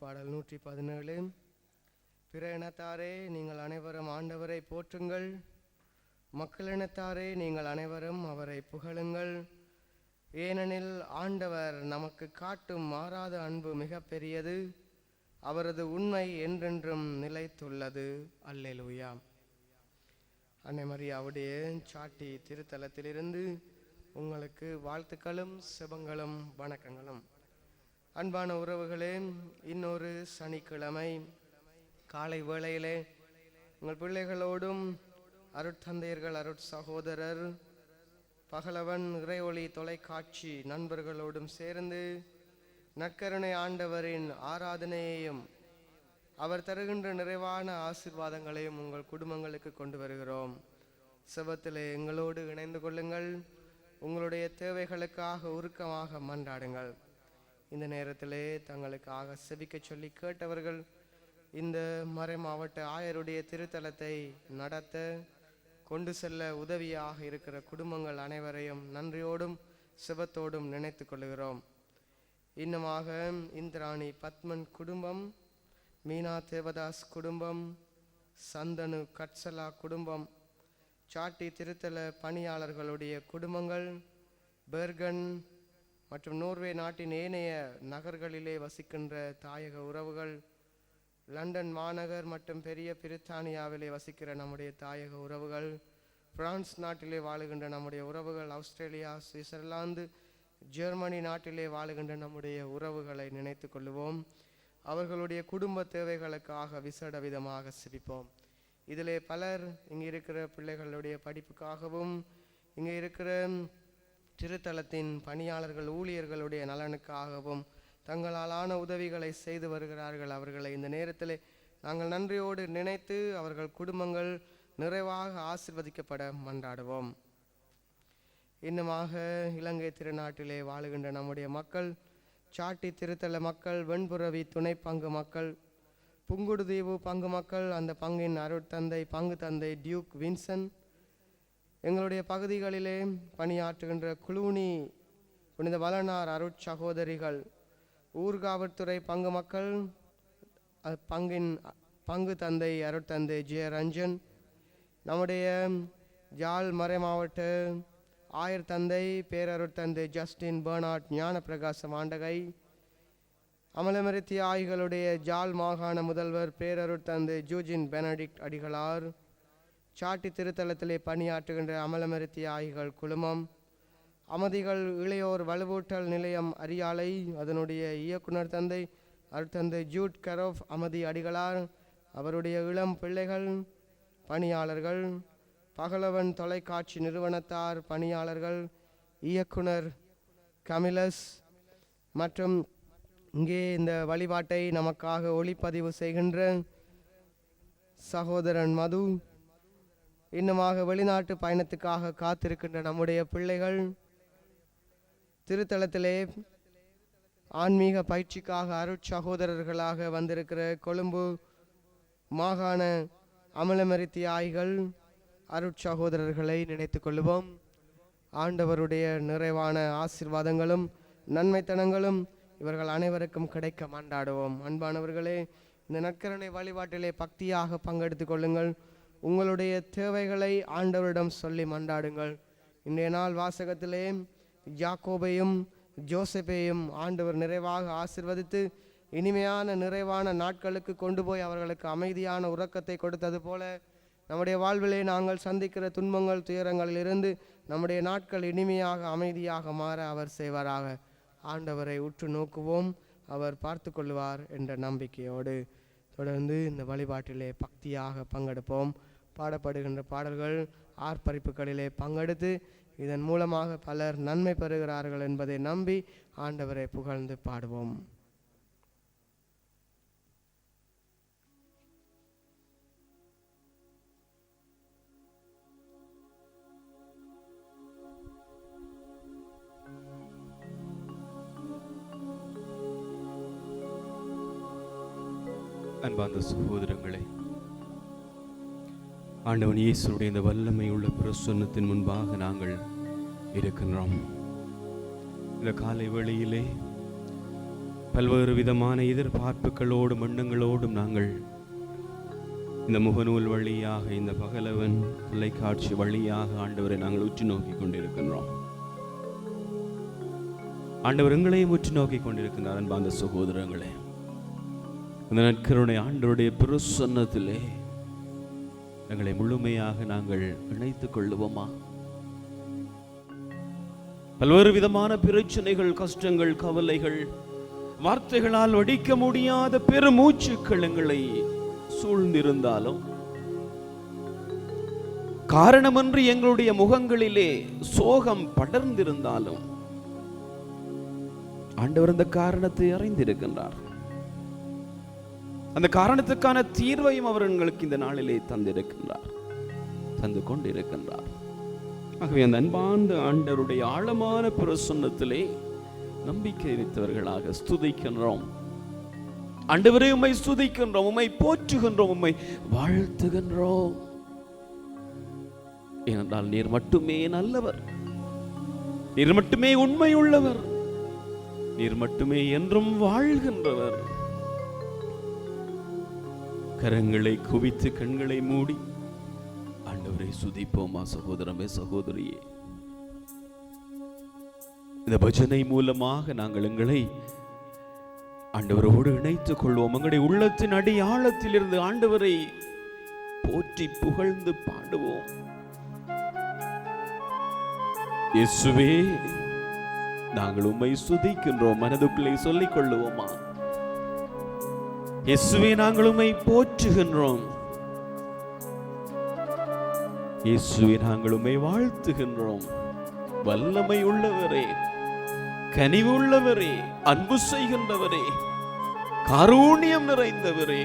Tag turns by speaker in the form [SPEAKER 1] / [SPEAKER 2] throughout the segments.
[SPEAKER 1] பாடல் 117. பிற இனத்தாரே நீங்கள் அனைவரும் ஆண்டவரை போற்றுங்கள், மக்களினத்தாரே நீங்கள் அனைவரும் அவரை புகழுங்கள். ஏனெனில் ஆண்டவர் நமக்கு காட்டும் மாறாத அன்பு மிக பெரியது, அவரது உண்மை என்றென்றும் நிலைத்துள்ளது. அல்லேலூயா. அன்னை மரியாவுடைய சாட்டி திருத்தலத்திலிருந்து உங்களுக்கு வாழ்த்துக்களும் செபங்களும் வணக்கங்களும். அன்பான உறவுகளே, இன்னொரு சனிக்கிழமை காலை வேளையிலே உங்கள் பிள்ளைகளோடும் அருட்தந்தையர்கள், அருட்சகோதரர், பகலவன் இறையொளி தொலைக்காட்சி நண்பர்களோடும் சேர்ந்து நற்கருணை ஆண்டவரின் ஆராதனையையும் அவர் தருகின்ற நிறைவான ஆசீர்வாதங்களையும் உங்கள் குடும்பங்களுக்கு கொண்டு வருகிறோம். செபத்திலே எங்களோடு இணைந்து கொள்ளுங்கள். உங்களுடைய தேவைகளுக்காக உருக்கமாக மன்றாடுங்கள். இந்த நேரத்திலே தங்களுக்காக செபிக்க சொல்லி கேட்டவர்கள் இந்த மறை மாவட்ட ஆயருடைய திருத்தலத்தை நடத்த கொண்டு செல்ல உதவியாக இருக்கிற குடும்பங்கள் அனைவரையும் நன்றியோடும் செபத்தோடும் நினைத்து கொள்கிறோம். இன்னமாக இந்திராணி பத்மன் குடும்பம், மீனா தேவதாஸ் குடும்பம், சந்தனு கட்சலா குடும்பம், சாட்டி திருத்தல பணியாளர்களுடைய குடும்பங்கள், பெர்கன் மற்றும் நோர்வே நாட்டின் ஏனைய நகர்களிலே வசிக்கின்ற தாயக உறவுகள், லண்டன் மாநகர் மற்றும் பெரிய பிரித்தானியாவிலே வசிக்கிற நம்முடைய தாயக உறவுகள், பிரான்ஸ் நாட்டிலே வாழுகின்ற நம்முடைய உறவுகள், ஆஸ்திரேலியா, சுவிட்சர்லாந்து, ஜெர்மனி நாட்டிலே வாழுகின்ற நம்முடைய உறவுகளை நினைத்து கொள்ளுவோம். அவர்களுடைய குடும்ப தேவைகளுக்காக விசேட விதமாக சிரிப்போம். இதிலே பலர் இங்கே இருக்கிற பிள்ளைகளுடைய படிப்புக்காகவும், இங்கே இருக்கிற திருத்தலத்தின் பணியாளர்கள் ஊழியர்களுடைய நலனுக்காகவும் தங்களாலான உதவிகளை செய்து வருகிறார்கள். அவர்களை இந்த நேரத்தில் நாங்கள் நன்றியோடு நினைத்து அவர்கள் குடும்பங்கள் நிறைவாக ஆசீர்வதிக்கப்பட மன்றாடுவோம். இன்னுமாக இலங்கை திருநாட்டிலே வாழுகின்ற நம்முடைய மக்கள், சாட்டி திருத்தல மக்கள், வெண்புறவி துணை பங்கு மக்கள், புங்குடுதீவு பங்கு மக்கள், அந்த பங்கின் அருட்தந்தை பங்கு தந்தை டியூக் வின்சன், எங்களுடைய பகுதிகளிலே பணியாற்றுகின்ற குளூனி புனித வளனார் அருட்சகோதரிகள், ஊர்காவல்துறை பங்கு மக்கள், பங்கின் பங்கு தந்தை அருட்தந்தை ஜெயரஞ்சன், நம்முடைய ஜாழ் மறை மாவட்ட ஆயர் தந்தை பேரருட்தந்தை ஜஸ்டின் பெர்னார்ட் ஞான பிரகாசம் ஆண்டகை, அமலமரித்தி ஆய்களுடைய ஜாழ் மாகாண முதல்வர் பேரருட்தந்தை ஜூஜின் பெனடிக்ட் அடிகளார், சாட்டி திருத்தலத்திலே பணியாற்றுகின்ற அமலமரித்தி ஆய்கள் குழுமம், அமதிகள் இளையோர் வலுவூட்டல் நிலையம் அரியாலை, அதனுடைய இயக்குனர் தந்தை அருட்தந்தை ஜூட் கரோஃப் அமதி அடிகளார், அவருடைய இளம் பிள்ளைகள், பணியாளர்கள், பகலவன் தொலைக்காட்சி நிறுவனத்தார் பணியாளர்கள், இயக்குனர் கமிலஸ் மற்றும் இங்கே இந்த வழிபாட்டை நமக்காக ஒளிப்பதிவு செய்கின்ற சகோதரன் மது, இன்னுமாக வெளிநாட்டு பயணத்துக்காக காத்திருக்கின்ற நம்முடைய பிள்ளைகள், திருத்தலத்திலே ஆன்மீக பயிற்சிக்காக அருட்சகோதரர்களாக வந்திருக்கிற கொழும்பு மாகாண அமலமரித்தி ஆய்கள் அருட்சகோதரர்களை நினைத்து கொள்வோம். ஆண்டவருடைய நிறைவான ஆசீர்வாதங்களும் நன்மைத்தனங்களும் இவர்கள் அனைவருக்கும் கிடைக்க மன்றாடுவோம். அன்பானவர்களே, இந்த நற்கருணை வழிபாட்டிலே பக்தியாக பங்கெடுத்து கொள்ளுங்கள். உங்களுடைய தேவைகளை ஆண்டவரிடம் சொல்லி மன்றாடுங்கள். இன்றைய நாள் வாசகத்திலே யாக்கோபையும் ஜோசப்பையும் ஆண்டவர் நிறைவாக ஆசீர்வதித்து இனிமையான நிறைவான நாட்களுக்கு கொண்டு போய் அவர்களுக்கு அமைதியான உறக்கத்தை கொடுத்தது போல நம்முடைய வாழ்விலே நாங்கள் சந்திக்கிற துன்பங்கள் துயரங்களிலிருந்து நம்முடைய நாட்கள் இனிமையாக அமைதியாக மாற அவர் செய்வாராக. ஆண்டவரை உற்று நோக்குவோம், அவர் பார்த்து கொள்வார் என்ற நம்பிக்கையோடு தொடர்ந்து இந்த வழிபாட்டிலே பக்தியாக பங்கெடுப்போம். பாடப்படுகின்ற பாடல்கள் ஆர்ப்பரிப்புகளிலே பங்கெடுத்து இதன் மூலமாக பலர் நன்மை பெறுகிறார்கள் என்பதை நம்பி ஆண்டவரை புகழ்ந்து பாடுவோம்.
[SPEAKER 2] அன்பார்ந்த சகோதரங்களே, ஆண்டவன் இயேசுடைய இந்த வல்லமை உள்ள பிரசன்னத்தின் முன்பாக நாங்கள் இருக்கின்றோம். இந்த காலை வேளையிலே பல்வேறு விதமான எதிர்பார்ப்புகளோடும் எண்ணங்களோடும் நாங்கள் இந்த முகநூல் வழியாக, இந்த பகலவன் தொலைக்காட்சி வழியாக ஆண்டவரை நாங்கள் உற்று நோக்கி கொண்டிருக்கின்றோம். ஆண்டவர் எங்களையும் உற்று நோக்கி கொண்டிருக்கின்றார். அன்பார்ந்த சகோதரங்களே, இந்த நற்கருணை ஆண்டவருடைய பிரசன்னத்திலே எங்களை முழுமையாக நாங்கள் இணைத்துக் கொள்ளுவோமா? பல்வேறு விதமான பிரச்சனைகள், கஷ்டங்கள், கவலைகள், வார்த்தைகளால் வடிக்க முடியாத பெருமூச்சுக்கள் எங்களை சூழ்ந்திருந்தாலும், காரணமின்றி எங்களுடைய முகங்களிலே சோகம் படர்ந்திருந்தாலும், ஆண்டவர் அந்த காரணத்தை அறிந்திருக்கின்றார். அந்த காரணத்துக்கான தீர்வையும் அவர் எங்களுக்கு இந்த நாளிலே தந்திருக்கின்றார், தந்து கொண்டிருக்கின்றார். ஆகவே அந்த அன்பார்ந்த ஆண்டவருடைய ஆழமான பிரசன்னத்திலே நம்பிக்கை வைத்தவர்களாக ஸ்துதிக்கின்றோம். ஆண்டவரே, உம்மை ஸ்துதிக்கின்றோம், உம்மை போற்றுகின்றோம், உம்மை வாழ்த்துகின்றோம். ஏனென்றால் நீர் மட்டுமே நல்லவர், நீர் மட்டுமே உண்மையுள்ளவர், நீர் மட்டுமே என்றும் வாழ்கின்றவர். கரங்களை குவித்து கண்களை மூடி ஆண்டவரை சுதிப்போமா? சகோதரமே, சகோதரியே, இந்த பஜனை மூலமாக நாங்கள் எங்களை ஆண்டவரோடு இணைத்துக் கொள்வோம். எங்களுடைய உள்ளத்தின் அடி ஆழத்திலிருந்து ஆண்டவரை போற்றி புகழ்ந்து பாடுவோம். இயேசுவே, நாங்கள் உம்மை சுதிக்கின்றோம். மனதுக்குள்ளே சொல்லிக் கொள்ளுவோமா? இயேசுவே, நாங்கள் உம்மை போற்றுகின்றோம். இயேசுவே, நாங்கள் உம்மை வாழ்த்துகின்றோம். வல்லமை உள்ளவரே, கனிவு உள்ளவரே, அன்பு செய்கின்றவரே, காருண்யம் நிறைந்தவரே,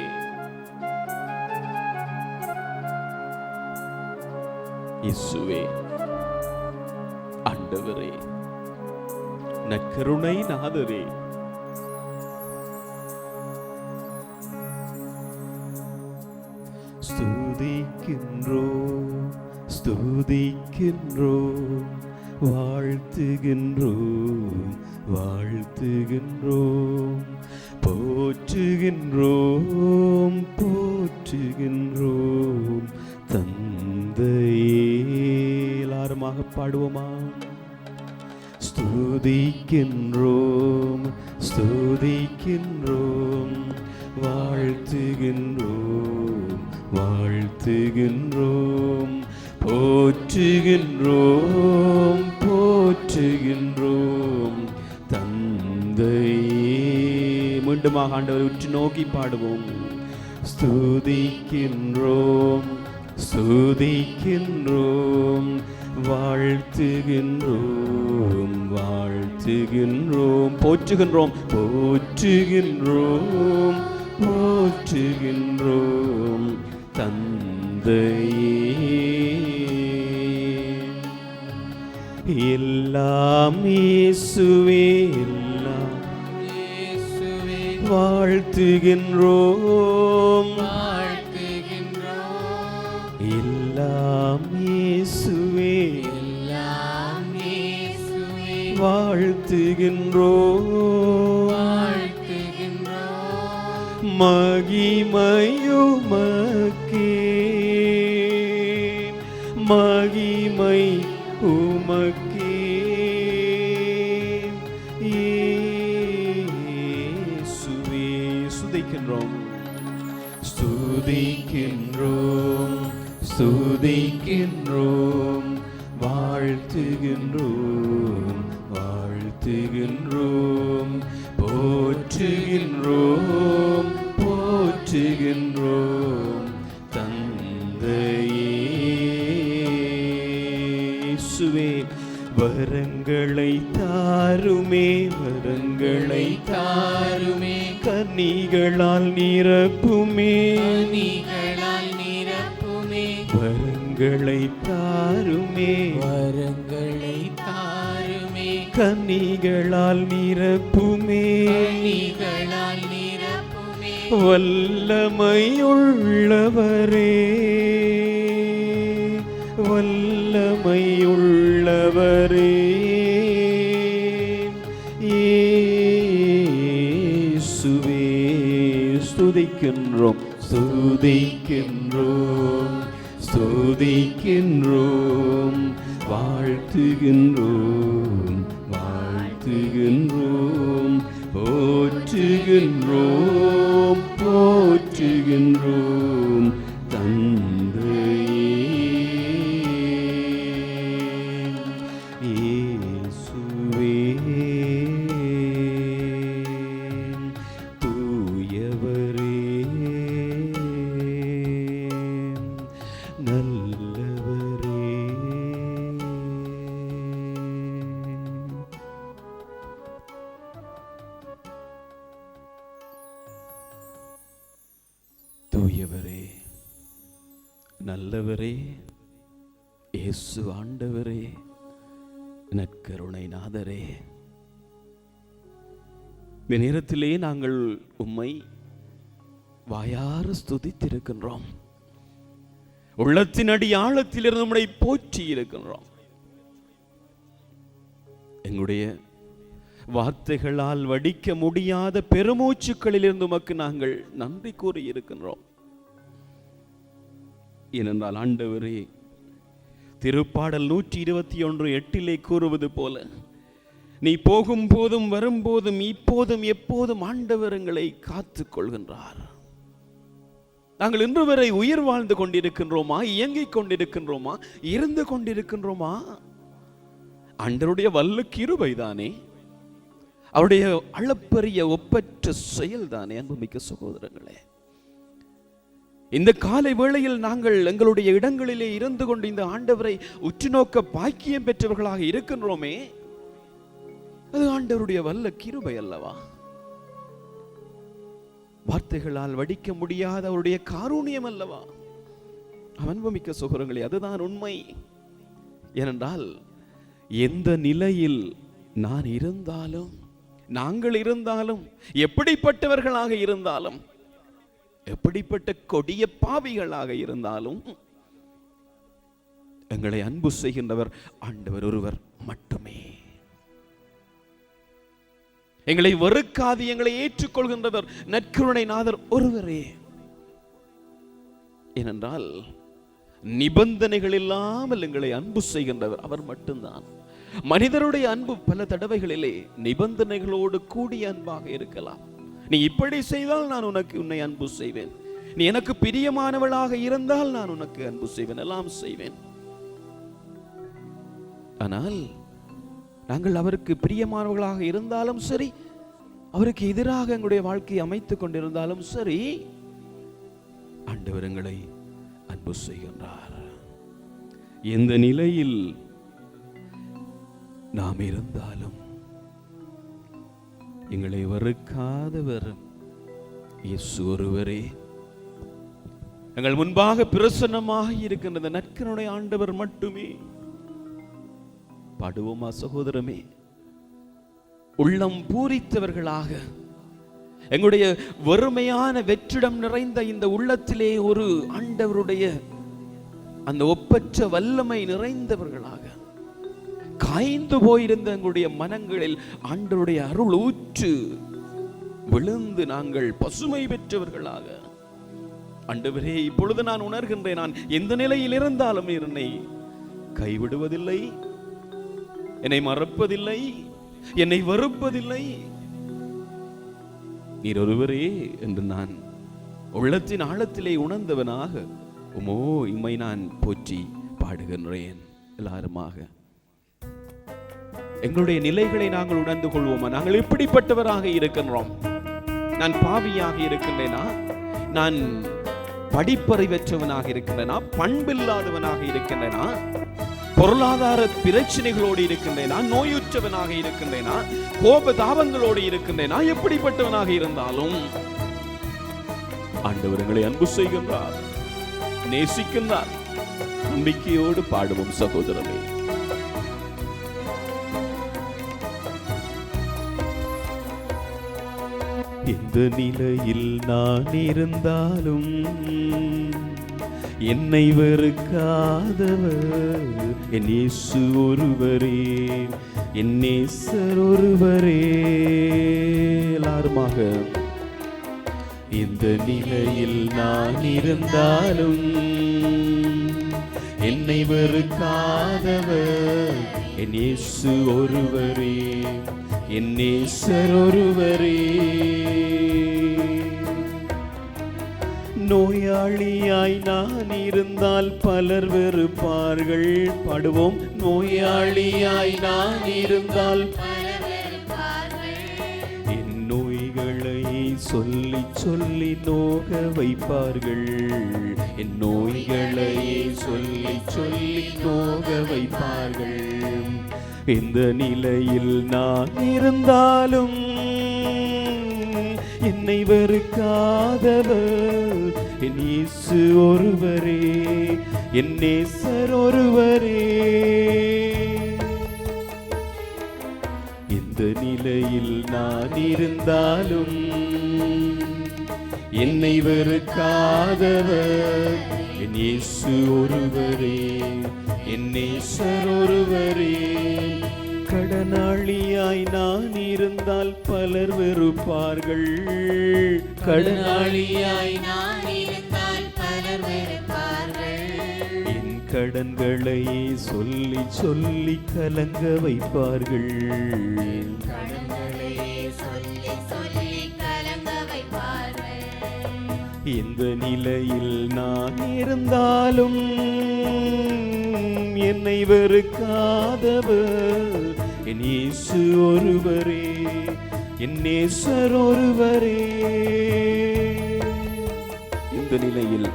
[SPEAKER 2] இயேசுவே, ஆண்டவரே, நற்கருணை நாதரே, ஸ்துதிக்கின்றோம், ஸ்துதிக்கின்றோம், வாழ்த்துகின்றோம், வாழ்த்துகின்றோம், போற்றுகின்றோம், போற்றுகின்றோம் தந்தையே. எல்லாருமாக பாடுவோமா? ஸ்துதிக்கின்றோம், ஸ்துதிக்கின்றோம், வாழ்த்துகின்றோம், வாழ்த்துகின்றோம், போற்றுகின்றோம், போற்றுகின்றோம் தந்தையே. மீண்டுமாக ஆண்டவரை உற்று நோக்கி பாடுவோம். ஸ்துதிக்கின்றோம், ஸ்துதிக்கின்றோம், வாழ்த்துகின்றோம், வாழ்த்துகின்றோம், போற்றுகின்றோம், போற்றுகின்றோம், போற்றுகின்றோம் தந்தையே. எல்லாம் இயேசுவே, எல்லாம் இயேசுவே, வாழ்த்துகின்றோம், வாழ்த்துகின்றோம், எல்லாம் இயேசுவே, எல்லாம் இயேசுவே, வாழ்த்துகின்றோம், வாழ்த்துகின்றோம், மகிமையுமக்கே, மகிமை உமக்கே, இயேசுவே. ஸ்துதிக்கின்றோம், ஸ்துதிக்கின்றோம், ஸ்துதிக்கின்றோம், வாழ்த்துகின்றோம், வாழ்த்துகின்றோம், போற்றுகின்றோம், போற்றுகின்றோம் தந்தையே. இயேசுவே, வரங்களை தாருமே, வரங்களை தாருமே, கனிகளால் நிரப்புமே, கனிகளால் நிரப்புமே, வரங்களை தாருமே, வரங்களை தாருமே, கனிகளால் நிரப்புமே, கனிகளால் நிரப்புமே, வல்லமையுள்ளவரே, வல்லமையுள்ளவரே, இயேசுவே. ஸ்துதிக்கின்றோம் ஸ்துதிக்கின்றோம் ஸ்துதிக்கின்றோம் வாழ்த்துகின்றோம் வாழ்த்துகின்றோம் போற்றுகின்றோம் போற்றுகின்றோம் தந்தையே இயேசுவே தூயவரே நல்லவரே தூயவரே நல்லவரே இயேசு ஆண்டவரே நற்கருணை நாதரே, இந்த நேரத்திலே நாங்கள் உம்மை வாயார ஸ்துதித்திருக்கின்றோம். உள்ளத்தின் அடி ஆழத்திலிருந்து நம்மை போற்றி இருக்கின்றோம். எங்களுடைய வார்த்தைகளால் வடிக்க முடியாத பெருமூச்சுக்களிலிருந்து உமக்கு நாங்கள் நன்றி கூறி இருக்கின்றோம். ஏனென்றால் ஆண்டவரே, திருப்பாடல் 121:8 கூறுவது போல, நீ போகும் போதும் வரும்போதும் இப்போதும் எப்போதும் ஆண்டவர் எங்களை காத்துக் கொள்கின்றார். நாங்கள் இன்று வரை உயிர் வாழ்ந்து கொண்டிருக்கின்றோமா, இயங்கிக் கொண்டிருக்கின்றோமா, இருந்து கொண்டிருக்கின்றோமா? ஆண்டவருடைய வல்ல கிருபைதானே, அவருடைய அளப்பரிய ஒப்பற்ற செயல்தானே. அன்புமிக்க சகோதரங்களே, இந்த காலை வேளையில் நாங்கள் எங்களுடைய இடங்களிலே இருந்து கொண்டு இந்த ஆண்டவரை உற்று நோக்க பாக்கியம் பெற்றவர்களாக இருக்கின்றோமே, அது ஆண்டவருடைய வல்ல கிருபை அல்லவா? வார்த்தைகளால் வடிக்க முடியாத அவருடைய காருண்யம் அல்லவா? அன்புமிக்க சகோதரங்களே, அதுதான் உண்மை. ஏனென்றால் எந்த நிலையில் நான் இருந்தாலும், நாங்கள் இருந்தாலும், எப்படிப்பட்டவர்களாக இருந்தாலும், எப்படிப்பட்ட கொடிய பாவிகளாக இருந்தாலும், எங்களை அன்பு செய்கின்றவர் ஆண்டவர் ஒருவர் மட்டுமே. எங்களை வெறுக்காது எங்களை ஏற்றுக்கொள்கின்றவர் நற்கருணை நாதர் ஒருவரே. ஏனென்றால் நிபந்தனைகள் இல்லாமல் எங்களை அன்பு செய்கின்றவர் அவர் மட்டும்தான். மனிதருடைய அன்பு பல தடவைகளிலே நிபந்தனைகளோடு கூடிய அன்பாக இருக்கலாம். நீ இப்படி செய்தால் நான் உன்னை அன்பு செய்வேன், நீ எனக்கு பிரியமானவளாக இருந்தால் நான் உனக்கு அன்பு செய்வேன், எல்லாம் செய்வேன். ஆனால் நாங்கள் அவருக்கு பிரியமானவர்களாக இருந்தாலும் சரி, அவருக்கு எதிராக எங்களுடைய வாழ்க்கையை அமைத்துக் கொண்டிருந்தாலும் சரி, ஆண்டவர் எங்களை அன்பு செய்கின்றார். எந்த நிலையில் நாம் இருந்தாலும் எங்களை வெறுக்காதவர் இயேசு ஒருவரே. எங்கள் முன்பாக பிரசன்னமாக இருக்கின்ற நற்கருணை ஆண்டவர் மட்டுமே. பாடுவோமா சகோதரமே? உள்ளம் பூரித்தவர்களாக, எங்களுடைய வறுமையான வெற்றிடம் நிறைந்த இந்த உள்ளத்திலே ஒரு ஆண்டவருடைய அந்த ஒப்பற்ற வல்லமை நிறைந்தவர்களாக, காய்ந்து போயிருந்த எங்களுடைய மனங்களில் ஆண்டவருடைய அருள் ஊற்று விழுந்து நாங்கள் பசுமை பெற்றவர்களாக, ஆண்டவரே இப்பொழுது நான் உணர்கின்றேன், நான் எந்த நிலையில் இருந்தாலும் என்னை கைவிடுவதில்லை, என்னை மறப்பதில்லை, என்னை வெறுப்பதில்லை, நீர் ஒருவரே என்று நான் உள்ளத்தின் ஆழத்திலே உணர்ந்தவனாக இம்மை நான் போற்றி பாடுகின்றேன். எல்லாருமாக எங்களுடைய நிலைகளை நாங்கள் உணர்ந்து கொள்வோமா? நாங்கள் எப்படிப்பட்டவராக இருக்கின்றோம்? நான் பாவியாக இருக்கின்றேனா? நான் படிப்பறிவற்றவனாக இருக்கின்றேனா? பண்பில்லாதவனாக இருக்கின்றேனா? பொருளாதார பிரச்சனைகளோடு இருக்கின்றேனா? நோயுற்றவனாக இருக்கின்றேனா? கோபதாபங்களோடு இருக்கின்றேனா? எப்படிப்பட்டவனாக இருந்தாலும் ஆண்டவர் எங்களை அன்பு செய்கின்றார், நேசிக்கின்றார். நம்பிக்கையோடு பாடுவோம் சகோதரமே. எந்த நிலையில் நான் இருந்தாலும் என்னை வெறுக்காதவர் என் இயேசு ஒருவரே, என் நேசர் ஒருவரே. எல்லாருமாக இந்த நிலையில் நான் இருந்தாலும் என்னை வெறுக்காதவர் என் இயேசு ஒருவரே, என் நேசர் ஒருவரே. நோயாளியாய் நான் இருந்தால் பலர் வெறுப்பார்கள். பாடுவோம். நோயாளியாய் நான் இருந்தால் என் நோய்களை சொல்லி சொல்லி நோக வைப்பார்கள். என் நோய்களை சொல்லி சொல்லி நோக வைப்பார்கள். இந்த நிலையில் நான் இருந்தாலும் என்னை வெறுக்காதவர் என் இயேசு ஒருவரே, என் நேசர் ஒருவரே. இந்த நிலையில் நான் இருந்தாலும் என்னை வெறுக்காதவர் என் இயேசு ஒருவரே, என் நேசர் ஒருவரே. கடனாளியாய் நான் இருந்தால் பலர் வெறுப்பார்கள். கடனாளியாய் நான் இருந்தால் பலர் வெறுப்பார்கள். என் கடன்களை சொல்லி சொல்லி கலங்க வைப்பார்கள். இந்த நிலையில் நான் இருந்தாலும் என்னை வெறுக்காதவர் என் இயேசு ஒருவரே, என் நேசர் ஒருவரே. இந்த நிலையில்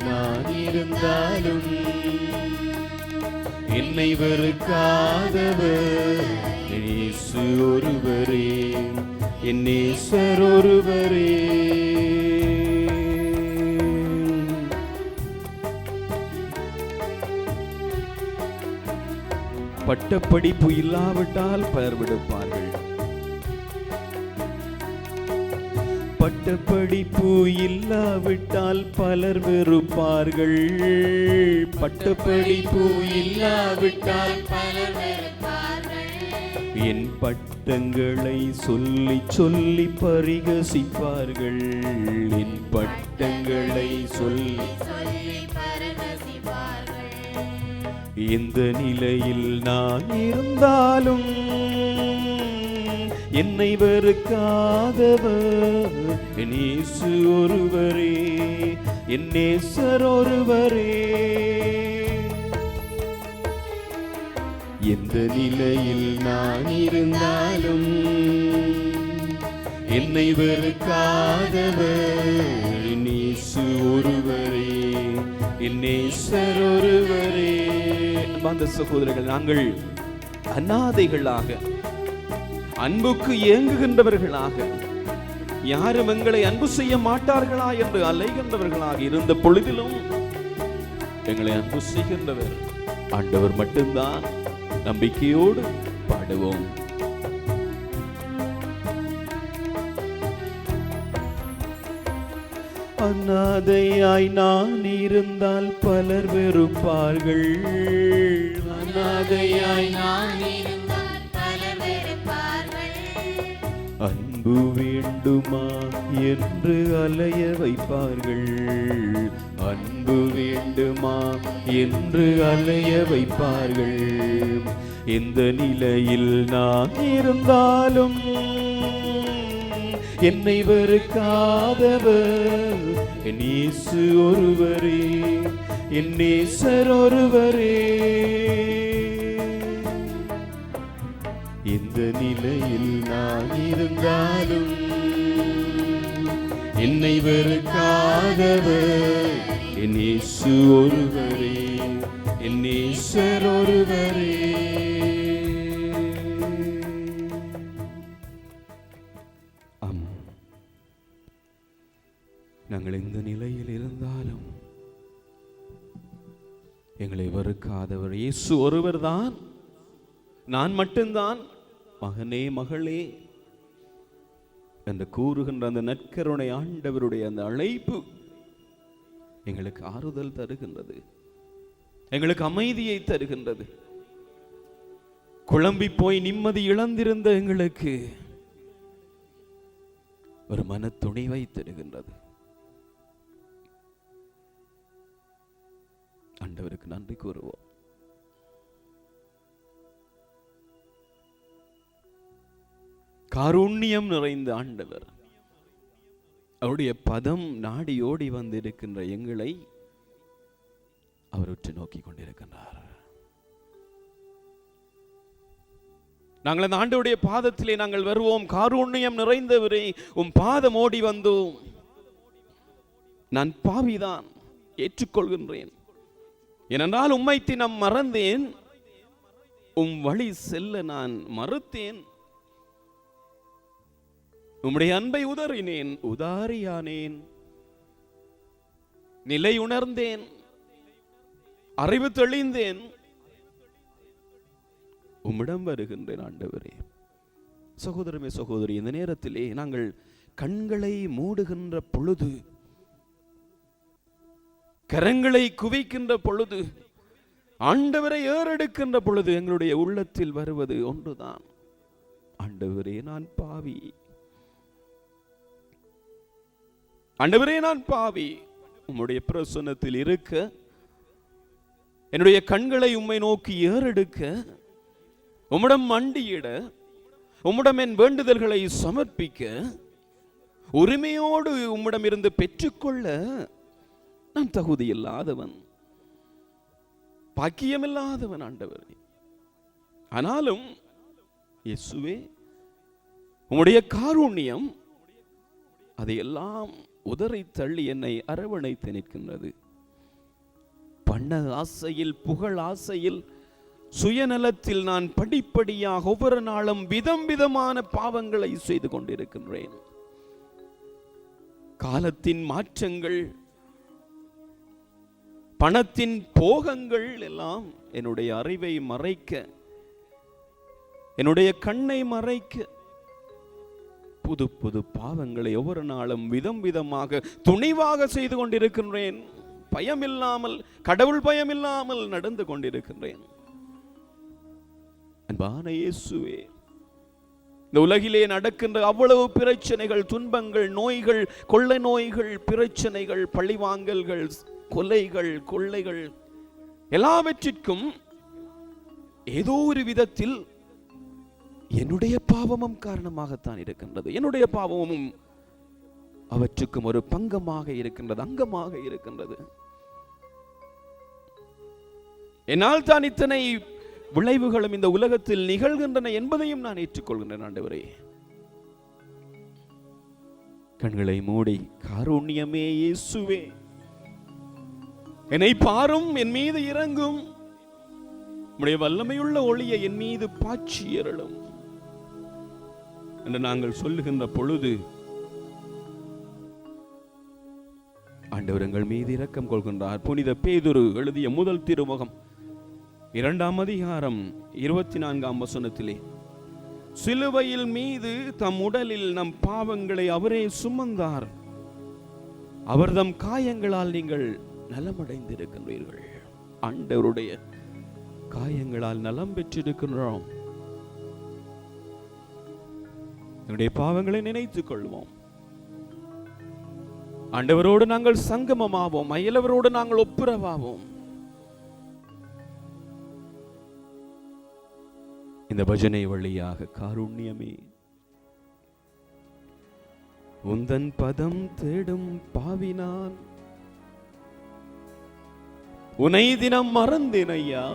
[SPEAKER 2] நான் இருந்தாலும் என்னை வெறுக்காதவர் என் இயேசு ஒருவரே, என் நேசர் ஒருவரே. பட்டப்படிப்பு இல்லாவிட்டால் பலர் விடுப்பார்கள். பட்டப்படிப்பு இல்லாவிட்டால் பலர் வெறுப்பார்கள். பட்டப்படிப்பு இல்லாவிட்டால் பலர் வெறுப்பார்கள். என் பட்டங்களை சொல்லி சொல்லி பரிகசிப்பார்கள். என் பட்டங்களை சொல்லி இந்த நிலையில் நான் இருந்தாலும் என்னை வெறுக்காதவர் என் இயேசு ஒருவரே, என் நேசர் ஒருவரே. எந்த நிலையில் நான் இருந்தாலும் என்னை வெறுக்காதவர் என் இயேசு ஒருவரே, என் நேசர் ஒருவரே. அன்பார்ந்த சகோதரர்கள், நாங்கள் அநாதைகளாக, அன்புக்கு ஏங்குகின்றவர்களாக, யாரும் எங்களை அன்பு செய்ய மாட்டார்களா என்று அலைகின்றவர்களாக இருந்த பொழுதிலும் எங்களை அன்பு செய்கின்றவர் ஆண்டவர் மட்டும்தான். நம்பிக்கையோடு பாடுவோம். அநாதையாய் நான் இருந்தால் பலர் வெறுப்பார்கள். அநாதையாய் நான் இருந்தால் பலர் வெறுப்பார்கள். அன்பு வேண்டுமா என்று அலைய வைப்பார்கள். அன்பு வேண்டுமா என்று அலைய வைப்பார்கள். இந்த நிலையில் நான் இருந்தாலும் என்னை வெறுக்காதவர் என் இயேசு ஒருவரே, என் நேசர் ஒருவரே. இந்த நிலையில் நான் இருந்தாலும் என்னை வெறுக்காதவர் என் இயேசு ஒருவரே, என் நேசர் ஒருவரே. நாங்கள் இந்த நிலையில் இருந்தாலும் எங்களை வெறுக்காதவர் இயேசு ஒருவர் தான், நான் மட்டும்தான். மகனே மகளே என்று கூறுகின்ற அந்த நற்கருணை ஆண்டவருடைய அந்த அழைப்பு எங்களுக்கு ஆறுதல் தருகின்றது, எங்களுக்கு அமைதியை தருகின்றது. குழம்பி போய் நிம்மதி இழந்திருந்த எங்களுக்கு ஒரு மன துணிவை தருகின்றது. ஆண்டவருக்கு நன்றி கூறுவோம். காருண்யம் நிறைந்த ஆண்டவர், அவருடைய பதம் நாடி ஓடி வந்திருக்கின்ற எங்களை அவர் உற்று நோக்கி கொண்டிருக்கின்றார். நாங்கள் அந்த ஆண்டவருடைய பாதத்திலே நாங்கள் வருவோம். காருண்யம் நிறைந்தவரே, உம் பாதம் ஓடி வந்தோம். நான் பாவிதான், ஏற்றுக்கொள்கின்றேன். ஏனென்றால் உம்மை தினம் மறந்தேன், உம் வழி செல்ல நான் மறுத்தேன். உம்முடைய அன்பை உதறினேன், உதாரியானேன். நிலை உணர்ந்தேன், அறிவு தெளிந்தேன், உம்மிடம் வருகின்றேன் ஆண்டவரே. சகோதரமே சகோதரி, இந்த நேரத்திலே நாங்கள் கண்களை மூடுகின்ற பொழுது, கரங்களை குவிக்கின்ற பொழுது, ஆண்டவரை ஏறெடுக்கின்ற பொழுது எங்களுடைய உள்ளத்தில் வருவது ஒன்றுதான். ஆண்டவரே நான் பாவி, ஆண்டவரே நான் பாவி. உம்முடைய பிரசன்னத்தில் இருக்க, என்னுடைய கண்களை உம்மை நோக்கி ஏறெடுக்க, உம்மிடம் மண்டியிட, உம்மிடம் என் வேண்டுதல்களை சமர்ப்பிக்க, உரிமையோடு உம்மிடம் இருந்து பெற்றுக்கொள்ள நான் தகுதியில்லாதவன், பாக்கியமில்லாதவன் ஆண்டவரே. ஆனாலும் இயேசுவே, உம்முடைய காருண்யம் அதையெல்லாம் உதறி தள்ளி என்னை அரவணைத்து நிற்கின்றது. பண ஆசையில், புகழ் ஆசையில், சுயநலத்தில் நான் படிப்படியாக ஒவ்வொரு நாளும் விதம் விதமான பாவங்களை செய்து கொண்டிருக்கின்றேன். காலத்தின் மாற்றங்கள், பணத்தின் போகங்கள் எல்லாம் என்னுடைய அறிவை மறைக்க, என்னுடைய கண்ணை மறைக்க புது புது பாவங்களை ஒவ்வொரு நாளும் விதம் விதமாக துணிவாக செய்து கொண்டிருக்கின்றேன். பயமில்லாமல், கடவுள் பயமில்லாமல் நடந்து கொண்டிருக்கின்றேன். அன்பான இயேசுவே, இந்த உலகிலே நடக்கின்ற அவ்வளவு பிரச்சனைகள், துன்பங்கள், நோய்கள், கொள்ளை நோய்கள், பிரச்சனைகள், பழிவாங்கல்கள், கொலைகள், கொள்ளைகள், எல்லாவற்றிற்கும் ஏதோ ஒரு விதத்தில் என்னுடைய பாவமும் காரணமாகத்தான் இருக்கின்றது. என்னுடைய பாவமும் அவற்றுக்கும் ஒரு பங்கமாக இருக்கின்றது, அங்கமாக இருக்கின்றது. என்னால் தான் இத்தனை விளைவுகளும் இந்த உலகத்தில் நிகழ்கின்றன என்பதையும் நான் ஏற்றுக்கொள்கின்றேன் ஆண்டவரே. கண்களை மூடி, காருண்யமே இயேசுவே, என்னை பாரும், என் மீது இறங்கும், உம்முடைய வல்லமையுள்ள ஒளியை என் மீது பாய்ச்சி அருளும் என்று நாங்கள் சொல்லுகின்ற பொழுது ஆண்டவர் எங்கள் மீது இரக்கம் கொள்கின்றார். புனித பேதுரு எழுதிய முதல் திருமுகம் 2ஆம் அதிகாரம் 24ஆம் வசனத்திலே, சிலுவையில் மீது தம் உடலில் நம் பாவங்களை அவரே சுமந்தார், அவர் தம் காயங்களால் நீங்கள் நலமடைந்திருக்கின்றீர்கள். ஆண்டவருடைய காயங்களால் நலம் பெற்றிருக்கின்றோம். என்னுடைய பாவங்களை நினைத்துக் கொள்வோம். ஆண்டவரோடு நாங்கள் சங்கமமாவோம், அயலவரோடு நாங்கள் ஒப்புரவாவோம். இந்த பஜனை வழியாக, காருண்யமே, உந்தன் பதம் தேடும் பாவினான், உனை தினம் மறந்தேன் ஐயா,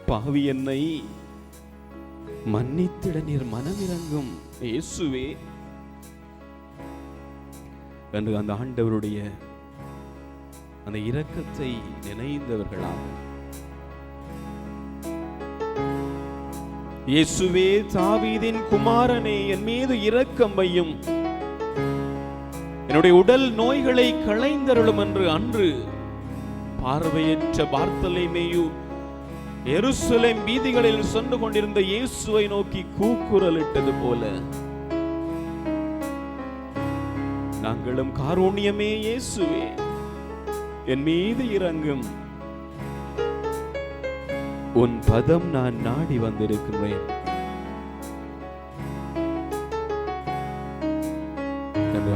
[SPEAKER 2] பாவி என்னை மன்னித்திட நீர் மனமிறங்கும் இயேசுவே என்று அந்த ஆண்டவருடைய அந்த இரக்கத்தை நினைந்தவர்களாக, இயேசுவே தாவீதின் குமாரனே, என் மீது இரக்கம் வையும், என்னுடைய உடல் நோய்களை களைந்தருளும் என்று அன்று பார்வையற்ற பார்த்தலேமேயு எருசலேம் வீதிகளில் சென்று கொண்டிருந்த இயேசுவை நோக்கி கூக்குரலிட்டது போல, நாங்களும் காருண்யமே இயேசுவே, என் மீது இறங்கும், உன் பதம் நான் நாடி வந்திருக்கிறேன்.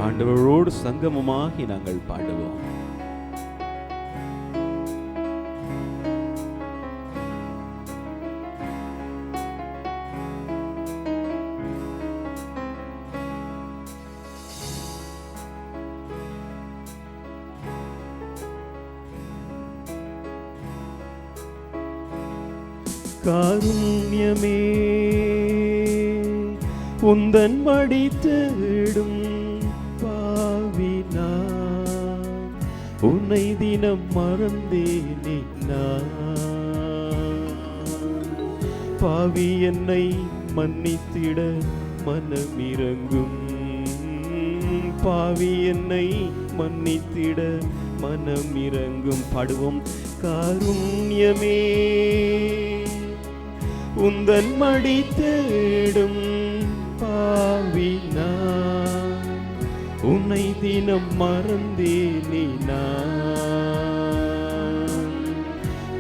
[SPEAKER 2] ஆண்டவரோடு சங்கமமாகி நாங்கள் பாடுவோம்.
[SPEAKER 3] காருண்யமே உந்தன் மடி தேடும் பாவினா உன்னை தினம் மறந்தேனே நான். பாவி என்னை மன்னித்திட மனமிரங்கும், பாவி என்னை மன்னித்திட மனமிரங்கும். பாடுவோம். காருண்யமே உந்தன் மடி தேடும் பாவினா உன்னை தினம் மறந்தேனே நான்.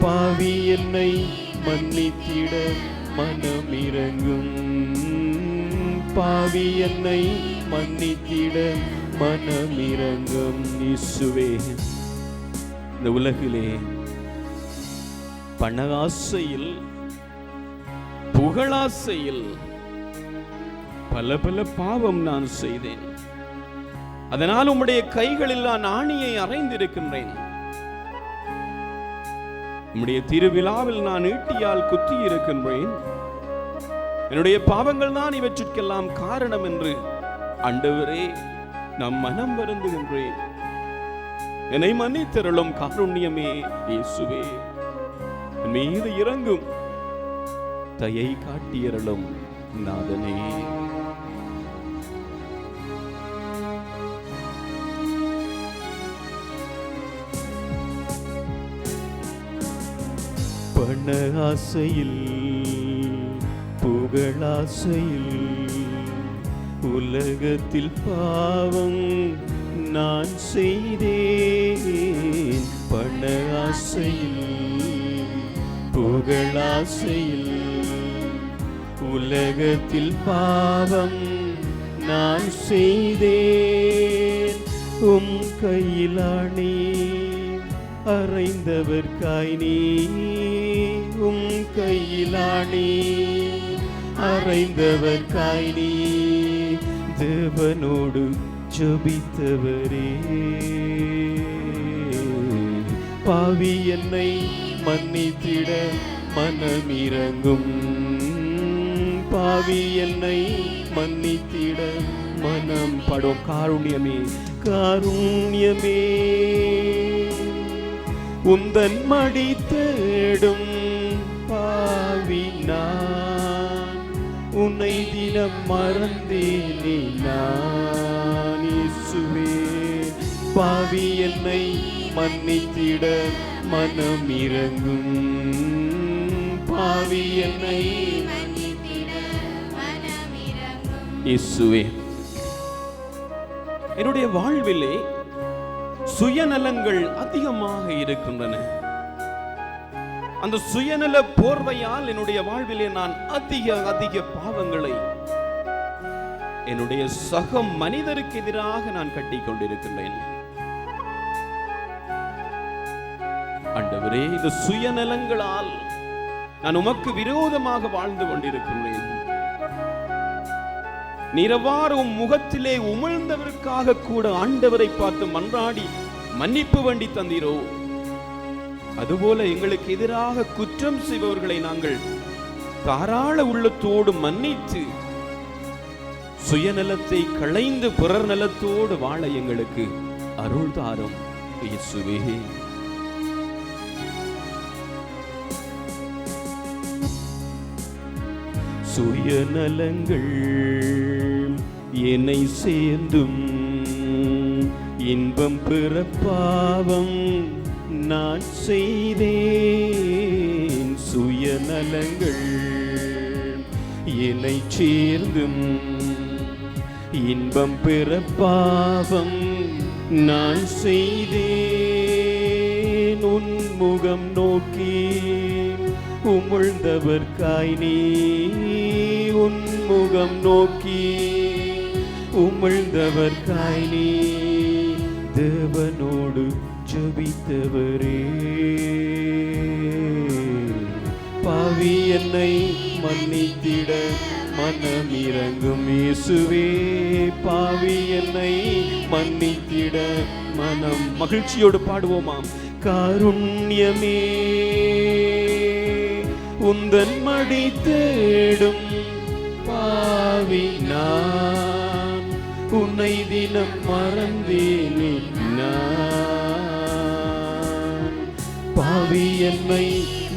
[SPEAKER 3] பாவி என்னை மன்னித்திட மனமிரங்கும், பாவி என்னை மன்னித்திட மனமிரங்கும். இயேசுவே, இந்த உலகிலே பண ஆசையில் புகழாசையில் பல பல பாவம் நான் செய்தேன். அதனால் உம்முடைய கைகளில் நான் ஆணியை அறைந்திருக்கின்றேன். உம்முடைய திருவிழாவில் நான் ஈட்டியால் குத்தி இருக்கின்றேன். என்னுடைய பாவங்கள் தான் இவற்றிற்கெல்லாம் காரணம் என்று ஆண்டவரே நான் மனம் வருந்துகின்றேன். என்னை மன்னித்தருளும் காருண்யமே இயேசுவே, என் மீது இறங்கும் தயை காட்டியருளும் நாதனே. பண ஆசையில் புகழாசையில் உலகத்தில் பாவம் நான் செய்தேன். பண ஆசையில் புகழாசையில் உலகத்தில் பாவம் நான் செய்தேன். உம் கையிலானே அறைந்தவர்காய் நீ, உம் கையிலானே அறைந்தவர்காய் நீ தேவனோடு ஜெபித்தவரே. பாவி என்னை மன்னித்திட மனமிரங்கும், பாவி என்னை மன்னித்திட மனம் படும். காருண்யமே, காருண்யமே உந்தன் மடி தேடும் பாவி நான் உன்னை தினம் மறந்தேனே நான். இயேசுவே, பாவி என்னை மன்னித்திட மனமிரங்கும், பாவி என்னை இயேசுவே. என்னுடைய வாழ்விலே சுயநலங்கள் அதிகமாக இருக்கின்றன. அந்த சுயநல போர்வையால் என்னுடைய வாழ்விலே நான் அதிக பாவங்களை என்னுடைய சக மனிதருக்கு எதிராக நான் கட்டிக் கொண்டிருக்கின்றேன். ஆண்டவரே, இந்த சுயநலங்களால் நான் உமக்கு விரோதமாக வாழ்ந்து கொண்டிருக்கின்றேன். நீரவாறு உம் முகத்திலே உமிழ்ந்தவருக்காக கூட ஆண்டவரை பார்த்து மன்றாடி மன்னிப்பு வேண்டி தந்தீரோ, அதுபோல எங்களுக்கு எதிராக குற்றம் செய்பவர்களை நாங்கள் தாராள உள்ளத்தோடு மன்னித்து சுயநலத்தை களைந்து பிறர் நலத்தோடு வாழ எங்களுக்கு அருள் தாரும் இயேசுவே. சுயநலங்கள் என்னை சேர்ந்தும் இன்பம் பெற பாவம் நான் செய்தேன். சுயநலங்கள் என்னை சேர்ந்தும் இன்பம் பெற பாவம் நான் செய்தேன். உன்முகம் நோக்கி உமிழ்ந்தவர்காய் நீ, உன்முகம் நோக்கி உமிழ்ந்தவர்காய் நீ தேவனோடு ஜெபித்தவரே. பாவி என்னை மன்னித்திட மனமிரங்கும் இயேசுவே. பாவி என்னை மன்னித்திட மனம். மகிழ்ச்சியோடு பாடுவோமாம். காருண்யமே உந்தன் மடி தேடும் பாவி நான், உன்னை தினம் மறந்தேனே நான். பாவி என்னை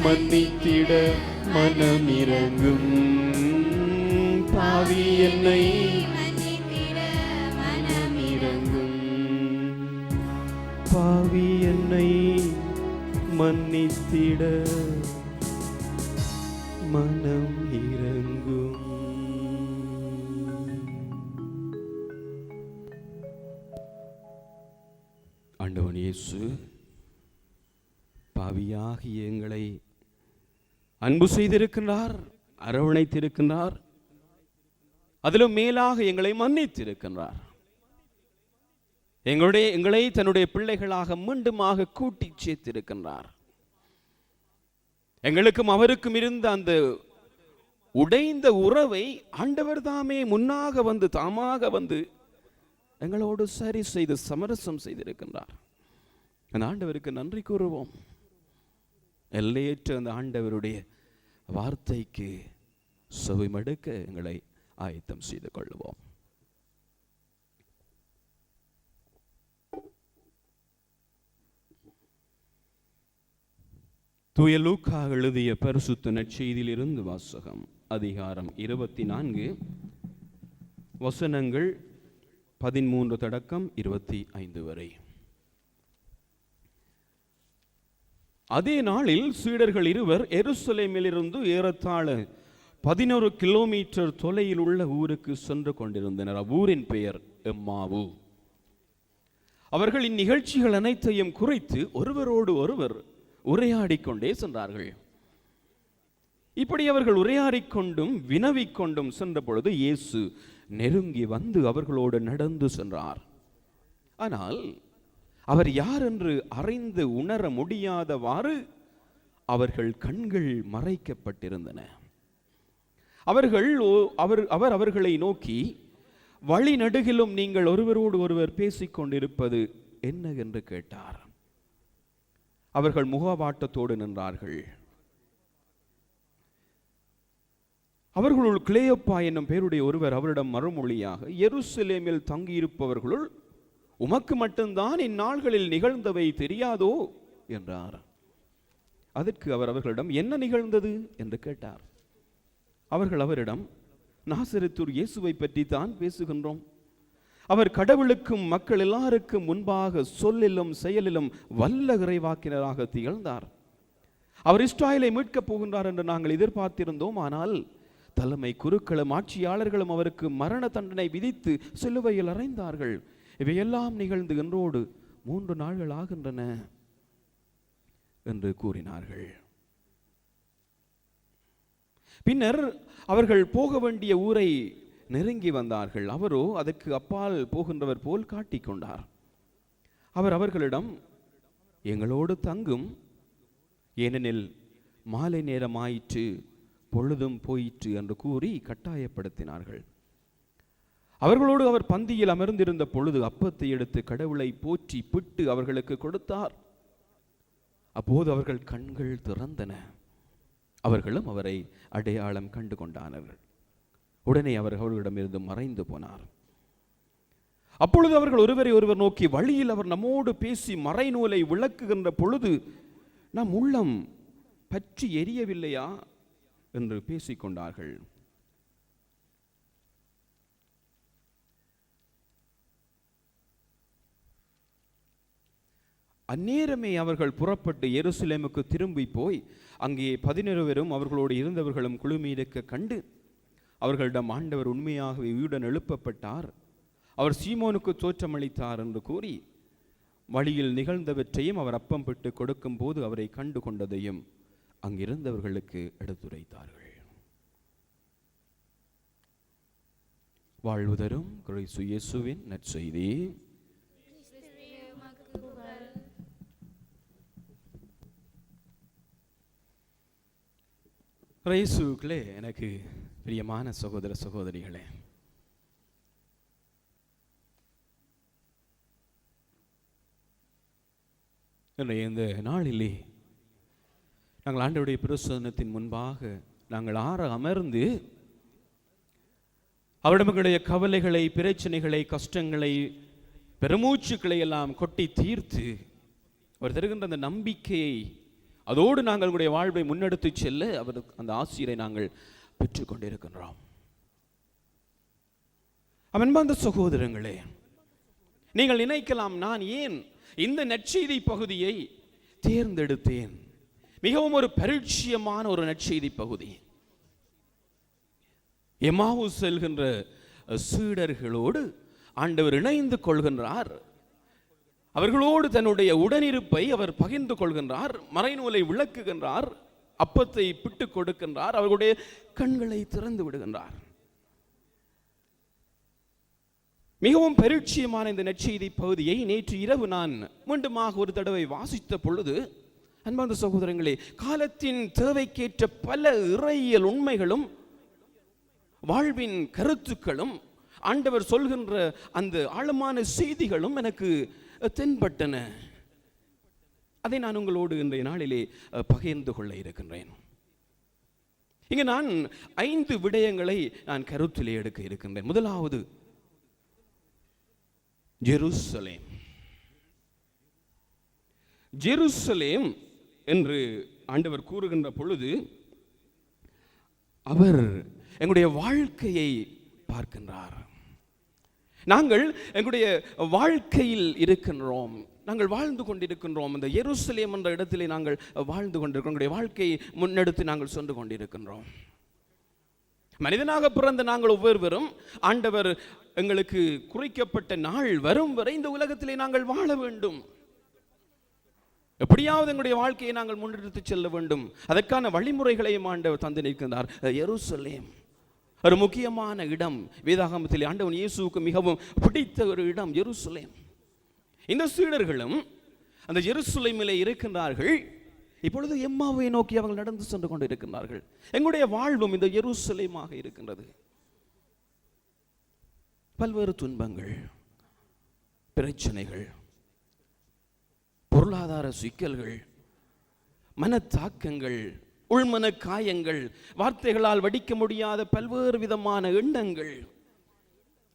[SPEAKER 3] மன்னித்திட மனமிரங்கும். பாவி என்னை மனமிரங்கும். பாவி என்னை மன்னித்திட மனம் இறங்கும். ஆண்டவன் இயேசு பாவியாகிய எங்களை அன்பு செய்திருக்கின்றார், அரவணைத்திருக்கின்றார். அதிலும் மேலாக எங்களை மன்னித்திருக்கின்றார். எங்களை தன்னுடைய பிள்ளைகளாக மீண்டுமாக கூட்டி சேர்த்திருக்கின்றார். எங்களுக்கும் அவருக்கும் இருந்த அந்த உடைந்த உறவை ஆண்டவர் தாமே முன்னாக வந்து தாமாக வந்து எங்களோடு சரி செய்து சமரசம் செய்திருக்கின்றார். அந்த ஆண்டவருக்கு நன்றி கூறுவோம். எல்லையற்ற அந்த ஆண்டவருடைய வார்த்தைக்கு செவிமடுக்க எங்களை ஆயத்தம் செய்து கொள்வோம். தூய லூக்கா எழுதிய பரிசுத்த நற்செய்தியிலிருந்து வாசகம். அதிகாரம் 24, வசனங்கள் 13 தொடக்கம் 25 வரை. அதே நாளில் சீடர்கள் இருவர் எருசலேமிலிருந்து ஏறத்தாழ 11 கிலோமீட்டர் தொலையில் உள்ள ஊருக்கு சென்று கொண்டிருந்தனர். அவ்வூரின் பெயர் எம்மாவு. அவர்கள் இந்நிகழ்ச்சிகள் அனைத்தையும் குறித்து ஒருவரோடு ஒருவர் உரையாடிக் கொண்டே சென்றார்கள். இப்படி அவர்கள் உரையாடிக்கொண்டும் வினவிக்கொண்டும் சென்ற பொழுது இயேசு நெருங்கி வந்து அவர்களோடு நடந்து சென்றார். ஆனால் அவர் யார் என்று அறிந்து உணர முடியாதவாறு அவர்கள் கண்கள் மறைக்கப்பட்டிருந்தன. அவர் அவர்களை நோக்கி, வழி நடுகிலும் நீங்கள் ஒருவரோடு ஒருவர் பேசிக்கொண்டிருப்பது என்ன என்று கேட்டார். அவர்கள் முகவாட்டத்தோடு நின்றார்கள். அவர்களுள் கிளேயோப்பா என்னும் பேருடைய ஒருவர் அவரிடம் மறுமொழியாக, எருசலேமில் தங்கியிருப்பவர்களுள் உமக்கு மட்டும்தான் இந்நாள்களில் நிகழ்ந்தவை தெரியாதோ என்றார். அதற்கு அவர் அவர்களிடம், என்ன நிகழ்ந்தது என்று கேட்டார். அவர்கள் அவரிடம், நாசரேத்தூர் இயேசுவை பற்றி தான் பேசுகின்றோம். அவர் கடவுளுக்கும் மக்கள் எல்லாருக்கும் முன்பாக சொல்லிலும் செயலிலும் வல்ல இறைவாக்கினராக திகழ்ந்தார். அவர் இஸ்ராயலை மீட்கப் போகின்றார் என்று நாங்கள் எதிர்பார்த்திருந்தோம். ஆனால் தலைமை குருக்களும் ஆட்சியாளர்களும் அவருக்கு மரண தண்டனை விதித்து சிலுவையில் அறைந்தார்கள். இவையெல்லாம் நிகழ்ந்து என்றோடு 3 நாள்கள் ஆகின்றன என்று கூறினார்கள். பின்னர் அவர்கள் போக வேண்டிய ஊரை நெருங்கி வந்தார்கள். அவரோ அதற்கு அப்பால் போகின்றவர் போல் காட்டிக்கொண்டார். அவர் அவர்களிடம், எங்களோடு தங்கும், ஏனெனில் மாலை நேரம் ஆயிற்று, பொழுதும் போயிற்று என்று கூறி கட்டாயப்படுத்தினார்கள். அவர்களோடு அவர் பந்தியில் அமர்ந்திருந்த பொழுது அப்பத்தை எடுத்து கடவுளை போற்றி பிட்டு அவர்களுக்கு கொடுத்தார். அப்போது அவர்கள் கண்கள் திறந்தன. அவர்களும் அவரை அடையாளம் கண்டு கொண்டார்கள். உடனே அவர் அவர்களிடமிருந்து மறைந்து போனார். அப்பொழுது அவர்கள் ஒருவரை ஒருவர் நோக்கி, வழியில் அவர் நம்மோடு பேசி மறைநூலை விளக்குகின்ற பொழுது நம் உள்ளம் பற்றி எரியவில்லையா என்று பேசிக்கொண்டார்கள். அந்நேரமே அவர்கள் புறப்பட்டு எருசலேமுக்கு திரும்பி போய் அங்கே 11 பேரும் அவர்களோடு இருந்தவர்களும் குழுமியிருக்க கண்டு அவர்களிடம், ஆண்டவர் உண்மையாகவே உயிருடன் எழுப்பப்பட்டார், அவர் சீமோனுக்கு தோற்றமளித்தார் என்று கூறி வழியில் நிகழ்ந்தவற்றையும் அவர் அப்பம் பிட்டு கொடுக்கும் போது அவரை கண்டு கொண்டதையும் அங்கிருந்தவர்களுக்கு எடுத்துரைத்தார்கள். வாழ்வு தரும் கிறிஸ்து இயேசுவின் நற்செய்தி. இயேசுவுக்குள்ளே எனக்கு பிரியமான சகோதர சகோதரிகளே, இந்த நாளிலே நாங்கள் ஆண்டவருடைய பிரசன்னத்தின் முன்பாக நாங்கள் அமர்ந்து அவரிடமுடைய கவலைகளை, பிரச்சனைகளை, கஷ்டங்களை, பெருமூச்சுக்களை எல்லாம் கொட்டி தீர்த்து அவர் தருகின்ற அந்த நம்பிக்கையை, அதோடு நாங்களுடைய வாழ்வை முன்னெடுத்து செல்ல அவர் அந்த ஆசிரை நாங்கள் பெற்றுக்கொண்டிருக்கின்றோம். அன்பார்ந்த சகோதரங்களே, நீங்கள் நினைக்கலாம், நான் ஏன் இந்த நற்செய்தி பகுதியை தேர்ந்தெடுத்தேன்? மிகவும் ஒரு பரிச்சயமான ஒரு நற்செய்தி பகுதி. எம்மாவு செல்கின்ற சீடர்களோடு ஆண்டவர் இணைந்து கொள்கின்றார். அவர்களோடு தன்னுடைய உடனிருப்பை அவர் பகிர்ந்து கொள்கின்றார். மறைநூலை விளக்குகின்றார். அப்பத்தை பிட்டு கொடுக்கின்றார். அவர்களுடைய கண்களை திறந்து விடுகின்றார். மிகவும் பரிச்சயமான இந்த நற்செய்தி பகுதியை நேற்று இரவு நான் மீண்டுமாக ஒரு தடவை வாசித்த பொழுது, அன்பார்ந்த சகோதரங்களே, காலத்தின் தேவைக்கேற்ற பல இறையியல் உண்மைகளும் வாழ்வின் கருத்துக்களும் ஆண்டவர் சொல்கின்ற அந்த ஆழமான செய்திகளும் எனக்கு தென்பட்டன. அதை நான் உங்களோடு இன்றைய நாளிலே பகிர்ந்து கொள்ள இருக்கின்றேன். இங்கு நான் 5 விடயங்களை நான் கருத்திலே எடுக்க இருக்கின்றேன். முதலாவது, ஜெருசலேம். ஜெருசலேம் என்று ஆண்டவர் கூறுகின்ற பொழுது அவர் எங்களுடைய வாழ்க்கையை பார்க்கின்றார். நாங்கள் எங்களுடைய வாழ்க்கையில் இருக்கின்றோம், நாங்கள் வாழ்ந்து கொண்டிருக்கின்றோம். அந்த எருசலேம் என்ற இடத்திலே நாங்கள் வாழ்ந்து கொண்டிருக்கிறோம். எங்களுடைய வாழ்க்கையை முன்னெடுத்து நாங்கள் சென்று கொண்டிருக்கின்றோம். மனிதனாக பிறந்த நாங்கள் ஒவ்வொருவரும் ஆண்டவர் எங்களுக்கு குறிக்கப்பட்ட நாள் வரும் வரை இந்த உலகத்திலே நாங்கள் வாழ வேண்டும். எப்படியாவது எங்களுடைய வாழ்க்கையை நாங்கள் முன்னெடுத்து செல்ல வேண்டும். அதற்கான வழிமுறைகளையும் ஆண்டவர் தந்து நிற்கின்றார். எருசலேம் ஒரு முக்கியமான இடம். வேதாகமத்தில் ஆண்டவன் இயேசுவுக்கு மிகவும் பிடித்த ஒரு இடம் எருசலேம். இந்த சீடர்களும் அந்த எருசலேமிலே இருக்கின்றார்கள். இப்பொழுது எம்மாவை நோக்கி அவர்கள் நடந்து சென்று கொண்டு இருக்கின்றார்கள். எங்களுடைய வாழ்வும் இந்த எருசலேமாக இருக்கின்றது. பல்வேறு துன்பங்கள், பிரச்சனைகள், பொருளாதார சிக்கல்கள், மனத்தாக்கங்கள், உள்மன காயங்கள், வார்த்தைகளால் வடிக்க முடியாத பல்வேறு விதமான எண்ணங்கள்,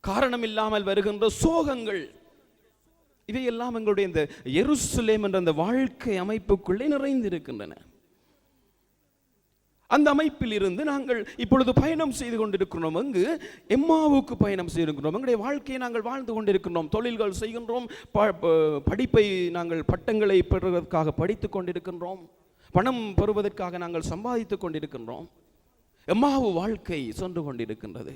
[SPEAKER 3] காரணம் இல்லாமல் வருகின்ற சோகங்கள், இவையெல்லாம் எங்களுடைய இந்த எருசலேம் என்ற அந்த வாழ்க்கை அமைப்புக்குள்ளே நிறைந்திருக்கின்றன. அந்த அமைப்பில் இருந்து நாங்கள் இப்பொழுது பயணம் செய்து கொண்டிருக்கிறோம். அங்கு எம்மாவுக்கு பயணம் செய்திருக்கிறோம். எங்களுடைய வாழ்க்கையை நாங்கள் வாழ்ந்து கொண்டிருக்கின்றோம். தொழில்கள் செய்கின்றோம். படிப்பை நாங்கள் பட்டங்களை பெறுவதற்காக படித்துக் கொண்டிருக்கின்றோம். பணம் பெறுவதற்காக நாங்கள் சம்பாதித்துக் கொண்டிருக்கின்றோம். எம்மாவு வாழ்க்கை சென்று கொண்டிருக்கின்றது.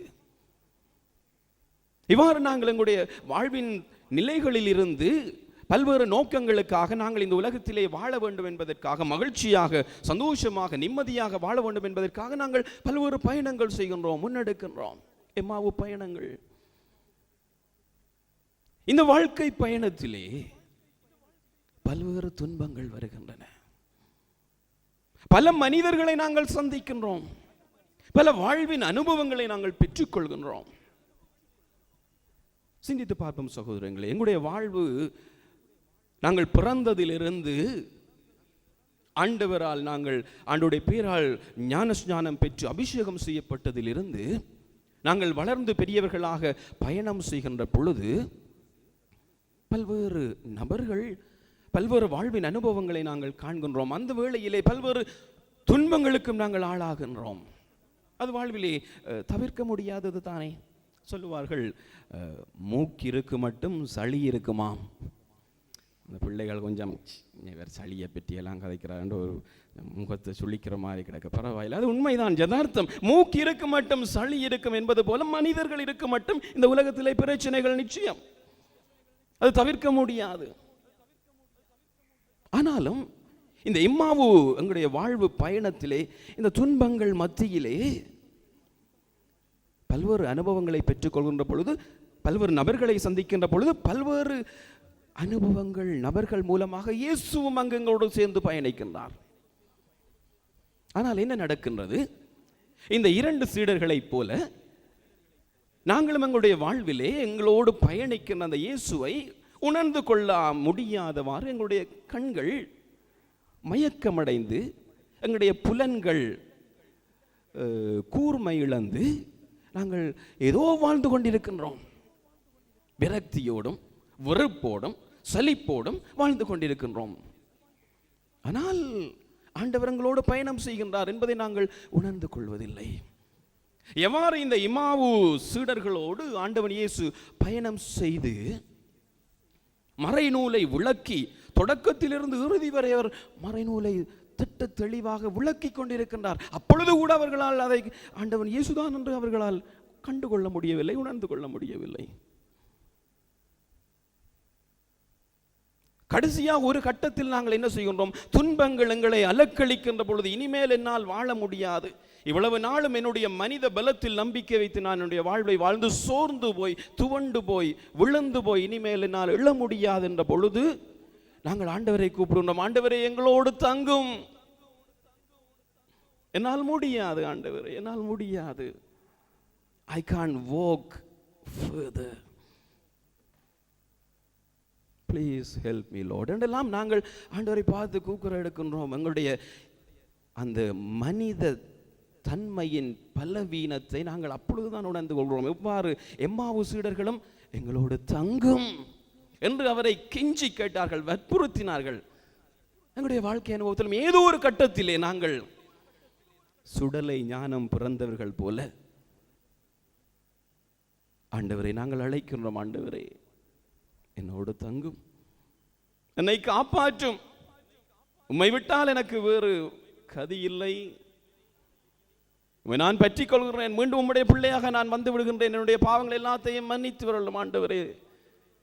[SPEAKER 3] இவ்வாறு நாங்கள் எங்களுடைய வாழ்வின் நிலைகளில் இருந்து பல்வேறு நோக்கங்களுக்காக நாங்கள் இந்த உலகத்திலே வாழ வேண்டும் என்பதற்காக, மகிழ்ச்சியாக, சந்தோஷமாக, நிம்மதியாக வாழ வேண்டும் என்பதற்காக நாங்கள் பல்வேறு பயணங்கள் செய்கின்றோம், முன்னெடுக்கின்றோம். எம்மாவு பயணங்கள். இந்த வாழ்க்கை பயணத்திலே பல்வேறு துன்பங்கள் வருகின்றன. பல மனிதர்களை நாங்கள் சந்திக்கின்றோம். பல வாழ்வின் அனுபவங்களை நாங்கள் பெற்றுக்கொள்கின்றோம். சிந்தித்து பார்ப்போம் சகோதரங்களே, எங்களுடைய வாழ்வு நாங்கள் பிறந்ததிலிருந்து ஆண்டவரால் நாங்கள் ஆண்டவருடைய பேரால் ஞானஸ்நானம் பெற்று அபிஷேகம் செய்யப்பட்டதிலிருந்து நாங்கள் வளர்ந்து பெரியவர்களாக பயணம் செய்கின்ற பொழுது பல்வேறு நபர்கள், பல்வேறு வாழ்வின் அனுபவங்களை நாங்கள் காண்கின்றோம். அந்த வேளையிலே பல்வேறு துன்பங்களுக்கும் நாங்கள் ஆளாகின்றோம். அது வாழ்விலே தவிர்க்க முடியாதது தானே. சொல்லுவார்கள், மூக்கு இருக்கு மட்டும் சளி இருக்குமாம். அந்த பிள்ளைகள் கொஞ்சம் வேறு சளியை பற்றியெல்லாம் கதைக்கிறாங்க, ஒரு முகத்தை சுழிக்கிற மாதிரி கிடக்க, பரவாயில்லை. அது உண்மைதான், யதார்த்தம். மூக்கு இருக்கு மட்டும் சளி இருக்கும் என்பது போல மனிதர்கள் இருக்கு மட்டும் இந்த உலகத்திலே பிரச்சனைகள் நிச்சயம், அது தவிர்க்க முடியாது. ஆனாலும் இந்த எம்மாவு எங்களுடைய வாழ்வு பயணத்திலே இந்த துன்பங்கள் மத்தியிலே பல்வேறு அனுபவங்களை பெற்றுக்கொள்கின்ற பொழுது, பல்வேறு நபர்களை சந்திக்கின்ற பொழுது, பல்வேறு அனுபவங்கள் நபர்கள் மூலமாக இயேசுவும் அங்கு எங்களோடு சேர்ந்து பயணிக்கின்றார். ஆனால் என்ன நடக்கின்றது? இந்த 2 சீடர்களைப் போல நாங்களும் எங்களுடைய வாழ்விலே எங்களோடு பயணிக்கின்ற அந்த இயேசுவை உணர்ந்து கொள்ள முடியாதவாறு எங்களுடைய கண்கள் மயக்கமடைந்து, எங்களுடைய புலன்கள் கூர்மை இழந்து நாங்கள் ஏதோ வாழ்ந்து கொண்டிருக்கின்றோம். விரக்தியோடும் வெறுப்போடும் சலிப்போடும் வாழ்ந்து கொண்டிருக்கின்றோம். ஆனால் ஆண்டவர் எங்களோடு பயணம் செய்கின்றார் என்பதை நாங்கள் உணர்ந்து கொள்வதில்லை. எவ்வாறு இந்த இமாவு சீடர்களோடு ஆண்டவன் இயேசு பயணம் செய்து மறைநூலை விளக்கி, தொடக்கத்திலிருந்து இறுதி வரை அவர் மறைநூலை திட்ட தெளிவாக விளக்கி கொண்டிருக்கின்றார். அப்பொழுது கூட அவர்களால் அதை ஆண்டவன் இயேசுதான் என்று அவர்களால் கண்டுகொள்ள முடியவில்லை, உணர்ந்து கொள்ள முடியவில்லை. கடைசியாக ஒரு கட்டத்தில் நாங்கள் என்ன செய்கின்றோம்? துன்பங்கள் எங்களை அலக்களிக்கின்ற பொழுது இனிமேல் என்னால் வாழ முடியாது, இவ்வளவு நாளும் என்னுடைய மனித பலத்தில் நம்பிக்கை வைத்து நான் என்னுடைய வாழ்வை வாழ்ந்து சோர்ந்து போய், துவண்டு போய், விழுந்து போய், இனிமேல் என்னால் எழ முடியாது என்ற பொழுது நாங்கள் ஆண்டவரை கூப்பிடுகின்றோம். ஆண்டவரே எங்களோடு தங்கும். என்னால் முடியாது ஆண்டவரே, என்னால் முடியாது. I can't walk further. Please help me Lord. என்றெல்லாம் நாங்கள் ஆண்டவரை பார்த்து கூக்குரல் எடுக்கின்றோம். எங்களுடைய அந்த மனித தன்மையின் பலவீனத்தை நாங்கள் அப்பொழுதுதான் உணர்ந்து கொள்கிறோம். எவ்வாறு எம்மாவு சீடர்களும் எங்களோடு தங்கும் என்று அவரை கெஞ்சி கேட்டார்கள், வற்புறுத்தினார்கள். எங்களுடைய வாழ்க்கை அனுபவத்திலும் ஏதோ ஒரு கட்டத்திலே நாங்கள் சுடலை ஞானம் பிறந்தவர்கள் போல ஆண்டவரை நாங்கள் அழைக்கின்றோம். ஆண்டவரே என்னோடு தங்கும், என்னை காப்பாற்றும், உம்மை விட்டால் எனக்கு வேறு கதி இல்லை, நான் பற்றி கொள்கிறேன், மீண்டும் உம்முடைய பிள்ளையாக நான் வந்து விடுகின்றேன், என்னுடைய பாவங்கள் எல்லாத்தையும் மன்னித்து வரலும் ஆண்டவரே,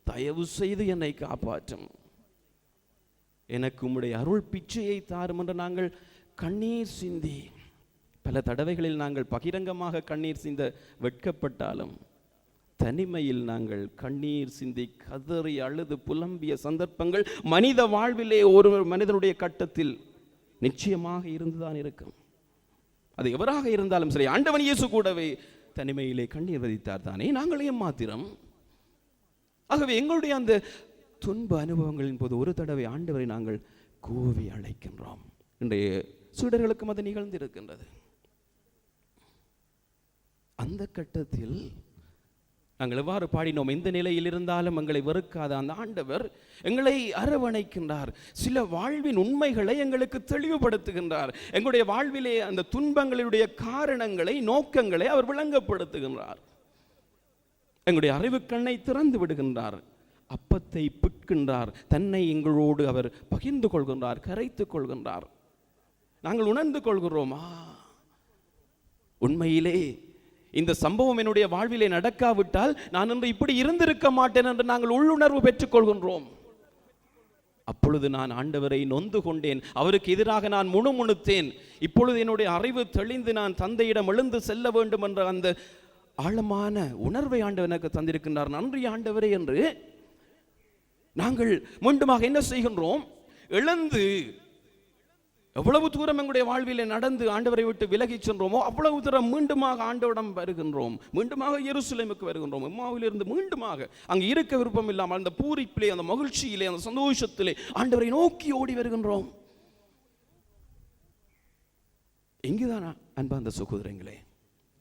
[SPEAKER 3] தயவு செய்து என்னை காப்பாற்றும், எனக்கு உம்முடைய அருள் பிச்சையை தாரும் என்று நாங்கள் கண்ணீர் சிந்தி, பல தடவைகளில் நாங்கள் பகிரங்கமாக கண்ணீர் சிந்த வெட்கப்பட்டாலும் தனிமையில் நாங்கள் கண்ணீர் சிந்தி கதறி அழுது புலம்பிய சந்தர்ப்பங்கள் மனித வாழ்விலே ஒரு மனிதனுடைய கட்டத்தில் நிச்சயமாக இருந்துதான் இருக்கும். அது எவராக இருந்தாலும் சரி, ஆண்டவன் இயேசு கூடவே தனிமையிலே கண்ணீர் வதித்தார் தானே, நாங்கள் ஏமாத்திரம். ஆகவே எங்களுடைய அந்த துன்ப அனுபவங்களின் போது ஒரு தடவை ஆண்டவரை நாங்கள் கூவி அழைக்கின்றோம். இன்றைய சீடர்களுக்கும் அது நிகழ்ந்திருக்கின்றது. அந்த கட்டத்தில் நாங்கள் எவ்வாறு பாடினோம்? எந்த நிலையில் இருந்தாலும் எங்களை வெறுக்காத அந்த ஆண்டவர் எங்களை அரவணைக்கின்றார். சில வாழ்வின் உண்மைகளை எங்களுக்கு தெளிவுபடுத்துகின்றார். எங்களுடைய வாழ்விலே அந்த துன்பங்களுடைய காரணங்களை, நோக்கங்களை அவர் விளங்கப்படுத்துகின்றார். எங்களுடைய அறிவு கண்ணை திறந்து விடுகின்றார். அப்பத்தை பிட்கின்றார். தன்னை எங்களோடு அவர் பகிர்ந்து கொள்கின்றார், கரைத்துக் கொள்கின்றார். நாங்கள் உணர்ந்து கொள்கிறோமா, உண்மையிலே இந்த சம்பவம் என்னுடைய வாழ்விலே நடக்காவிட்டால் நான் இன்று இப்படி இருந்திருக்க மாட்டேன் என்று நாங்கள் உள்ளுணர்வு பெற்றுக் கொள்கின்றோம். அப்பொழுது நான் ஆண்டவரை நொந்து கொண்டேன், அவருக்கு எதிராக நான் முணுமுணுத்தேன். இப்பொழுது என்னுடைய அறிவு தெளிந்து நான் தந்தையிடம் எழுந்து செல்ல வேண்டும் என்ற அந்த ஆழமான உணர்வை ஆண்டவர் எனக்கு தந்திருக்கின்றார். நன்றி ஆண்டவரே என்று நாங்கள் மீண்டுமாக என்ன செய்கின்றோம்? எழுந்து எவ்வளவு தூரம் எங்களுடைய வாழ்விலே நடந்து ஆண்டவரை விட்டு விலகி சென்றோமோ அவ்வளவு தூரம் மீண்டுமாக ஆண்டவரிடம் வருகின்றோம். மீண்டுமாக எருசலேமுக்கு வருகின்றோம். எம்மாவிலிருந்து மீண்டுமாக அங்கு இருக்க விருப்பம் இல்லாமல் அந்த பூரிப்பிலே, அந்த மகிழ்ச்சியிலே, அந்த சந்தோஷத்திலே ஆண்டவரை நோக்கி ஓடி வருகின்றோம். எங்குதான் அன்பார்ந்த சகோதரங்களே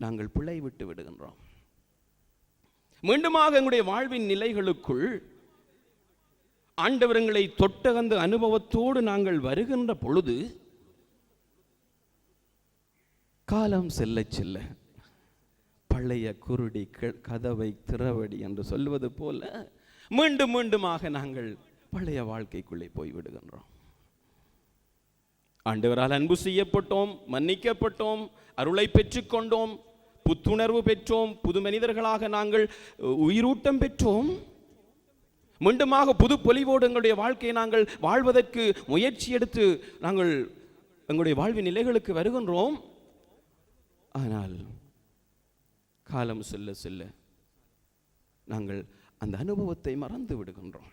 [SPEAKER 3] நாங்கள் பிழை விட்டு விடுகின்றோம்? மீண்டுமாக எங்களுடைய வாழ்வின் நிலைகளுக்குள் ஆண்டவர்களை தொட்டகந்த அனுபவத்தோடு நாங்கள் வருகின்ற பொழுது காலம் செல்ல செல்ல பழைய குருடி கதவை திறவடி என்று சொல்வது போல மீண்டும் மீண்டுமாக நாங்கள் பழைய வாழ்க்கைக்குள்ளே போய்விடுகின்றோம். ஆண்டவரால் அன்பு செய்யப்பட்டோம், மன்னிக்கப்பட்டோம், அருளை பெற்றுக்கொண்டோம், புத்துணர்வு பெற்றோம், புது மனிதர்களாக நாங்கள் உயிரூட்டம் பெற்றோம். மீண்டுமாக புது பொலிவோடு எங்களுடைய வாழ்க்கையை நாங்கள் வாழ்வதற்கு முயற்சி எடுத்து நாங்கள் எங்களுடைய வாழ்வின் நிலைகளுக்கு வருகின்றோம். ஆனால் காலம் செல்ல செல்ல நாங்கள் அந்த அனுபவத்தை மறந்து விடுகின்றோம்.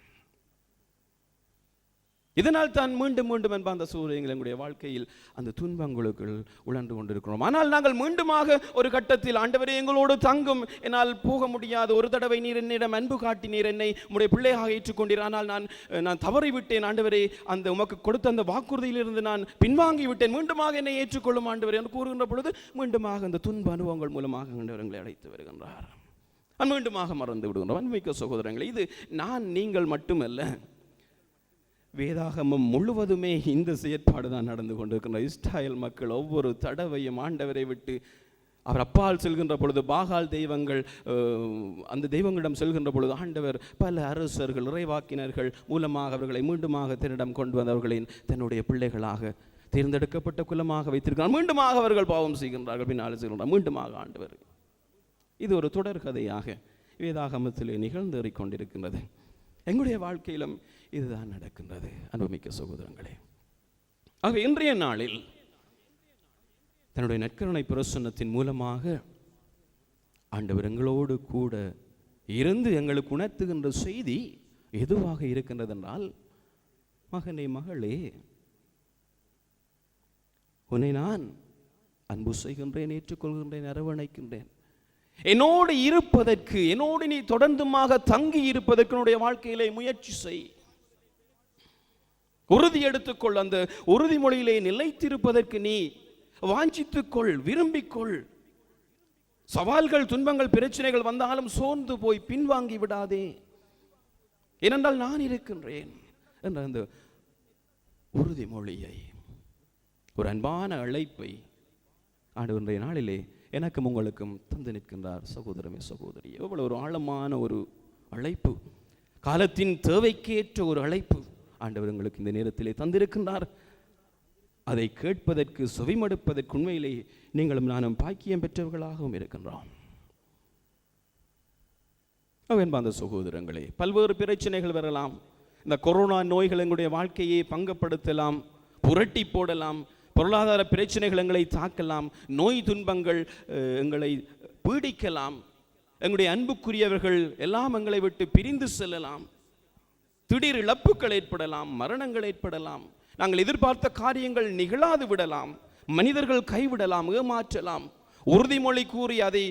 [SPEAKER 3] இதனால் தான் மீண்டும் மீண்டும் அந்த சூரியங்கள் எங்களுடைய வாழ்க்கையில் அந்த துன்பங்களுக்குள் உழன்று கொண்டிருக்கிறோம். ஆனால் நாங்கள் மீண்டுமாக ஒரு கட்டத்தில், ஆண்டவரே எங்களோடு தங்கும், என்னால் போக முடியாது, ஒரு தடவை நீர் என்னிடம் அன்பு காட்டினீர், என்னை உம்முடைய பிள்ளையாக ஏற்றுக்கொண்டீர், ஆனால் நான் தவறிவிட்டேன் ஆண்டவரே, அந்த உமக்கு கொடுத்த அந்த வாக்குறுதியிலிருந்து நான் பின்வாங்கி விட்டேன், மீண்டுமாக என்னை ஏற்றுக்கொள்ளும் ஆண்டவரே என்று கூறுகின்ற பொழுது மீண்டுமாக அந்த துன்ப அனுபவங்கள் மூலமாக ஆண்டவர்களை அழைத்து வருகின்றார். மீண்டுமாக மறந்து விடுகின்றோம். அன்பிக்க சகோதரங்களே, இது நீங்கள் மட்டுமல்ல, வேதாகமம் முழுவதுமே இந்த செயற்பாடு தான் நடந்து கொண்டிருக்கின்ற. இஸ்ராயேல் மக்கள் ஒவ்வொரு தடவையும் ஆண்டவரை விட்டு அவர் அப்பால் செல்கின்ற பொழுது, பாகால் தெய்வங்கள், அந்த தெய்வங்களிடம் செல்கின்ற பொழுது ஆண்டவர் பல அரசர்கள், இறைவாக்கினர்கள் மூலமாக அவர்களை மீண்டுமாக தன்னிடம் கொண்டு வந்தவர்களின் தன்னுடைய பிள்ளைகளாக தேர்ந்தெடுக்கப்பட்ட குலமாக வைத்திருக்கிறார். மீண்டுமாக அவர்கள் பாவம் செய்கின்றார்கள், பின்னால் செய்கின்றார், மீண்டுமாக ஆண்டவர். இது ஒரு தொடர்கதையாக வேதாகமத்திலே நிகழ்ந்தேறிக் கொண்டிருக்கின்றது. எங்களுடைய வாழ்க்கையிலும் இதுதான் நடக்கின்றது அன்புமிக்க சகோதரங்களே. ஆக இன்றைய நாளில் தன்னுடைய நற்கருணை பிரசன்னத்தின் மூலமாக ஆண்டவர் எங்களோடு கூட இருந்து எங்களுக்கு உணர்த்துகின்ற செய்தி எதுவாக இருக்கின்றது என்றால், மகனே மகளே, உன்னை நான் அன்பு செய்கின்றேன், ஏற்றுக்கொள்கின்றேன், அரவணைக்கின்றேன். என்னோடு இருப்பதற்கு, என்னோடு நீ தொடர்ந்துமாக தங்கி இருப்பதற்கு என்னுடைய வாழ்க்கையிலே முயற்சி செய், உறுதி எடுத்துக்கொள், அந்த உறுதிமொழியிலே நிலைத்திருப்பதற்கு நீ வாஞ்சித்துக்கொள், விரும்பிக்கொள். சவால்கள், துன்பங்கள், பிரச்சனைகள் வந்தாலும் சோர்ந்து போய் பின்வாங்கி விடாதே, ஏனென்றால் நான் இருக்கின்றேன் என்ற அந்த உறுதிமொழியை, ஒரு அன்பான அழைப்பை ஆண்டவருடைய நாளிலே எனக்கும் உங்களுக்கும் தந்து நிற்கின்றார். சகோதரமே சகோதரி, எவ்வளவு ஒரு ஆழமான ஒரு அழைப்பு, காலத்தின் தேவைக்கேற்ற ஒரு அழைப்பு ஆண்டவர் உங்களுக்கு இந்த நேரத்திலே தந்திருக்கின்றார். அதை கேட்பதற்கு, செவிமடுப்பதற்கு உண்மையிலே நீங்களும் நானும் பாக்கியம் பெற்றவர்களாகவும் இருக்கின்றோம். அந்த சகோதரங்களே, பல்வேறு பிரச்சனைகள் வரலாம். இந்த கொரோனா நோய்கள் எங்களுடைய வாழ்க்கையை பங்கப்படுத்தலாம், புரட்டி போடலாம். பொருளாதார பிரச்சனைகள் எங்களை தாக்கலாம், நோய் துன்பங்கள் எங்களை பீடிக்கலாம், எங்களுடைய அன்புக்குரியவர்கள் எல்லாம் எங்களை விட்டு பிரிந்து செல்லலாம், திடீர் இழப்புகள் ஏற்படலாம், மரணங்கள் ஏற்படலாம், நாங்கள் எதிர்பார்த்த காரியங்கள் நிகழாது விடலாம், மனிதர்கள் கைவிடலாம், ஏமாற்றலாம், உறுதிமொழி கூறி அதை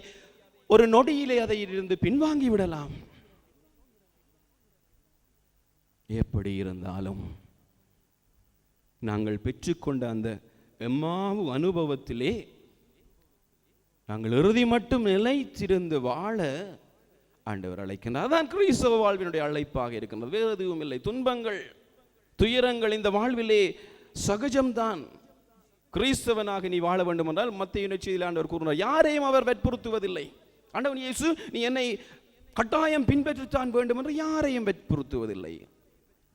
[SPEAKER 3] ஒரு நொடியிலே அதை இருந்து பின்வாங்கி விடலாம். எப்படி இருந்தாலும் நாங்கள் பெற்றுக்கொண்ட அந்த எம்மாவு அனுபவத்திலே நாங்கள் இறுதி மட்டும் நிலைத்திருந்து வாழ ஆண்டவர் அழைக்கின்றார். அதான் கிறிஸ்தவ வாழ்வினுடைய அழைப்பாக இருக்கின்றது, வேறு எதுவும் இல்லை. துன்பங்கள், துயரங்கள் இந்த வாழ்விலே சகஜம்தான். கிறிஸ்தவனாக நீ வாழ வேண்டும் என்றால் மத்தேயு நற்செய்தியில் ஆண்டவர் கூறுகிறார், யாரையும் அவர் வற்புறுத்துவதில்லை. ஆண்டவன் இயேசு, நீ என்னை கட்டாயம் பின்பற்றத்தான் வேண்டும் என்று யாரையும் வற்புறுத்துவதில்லை.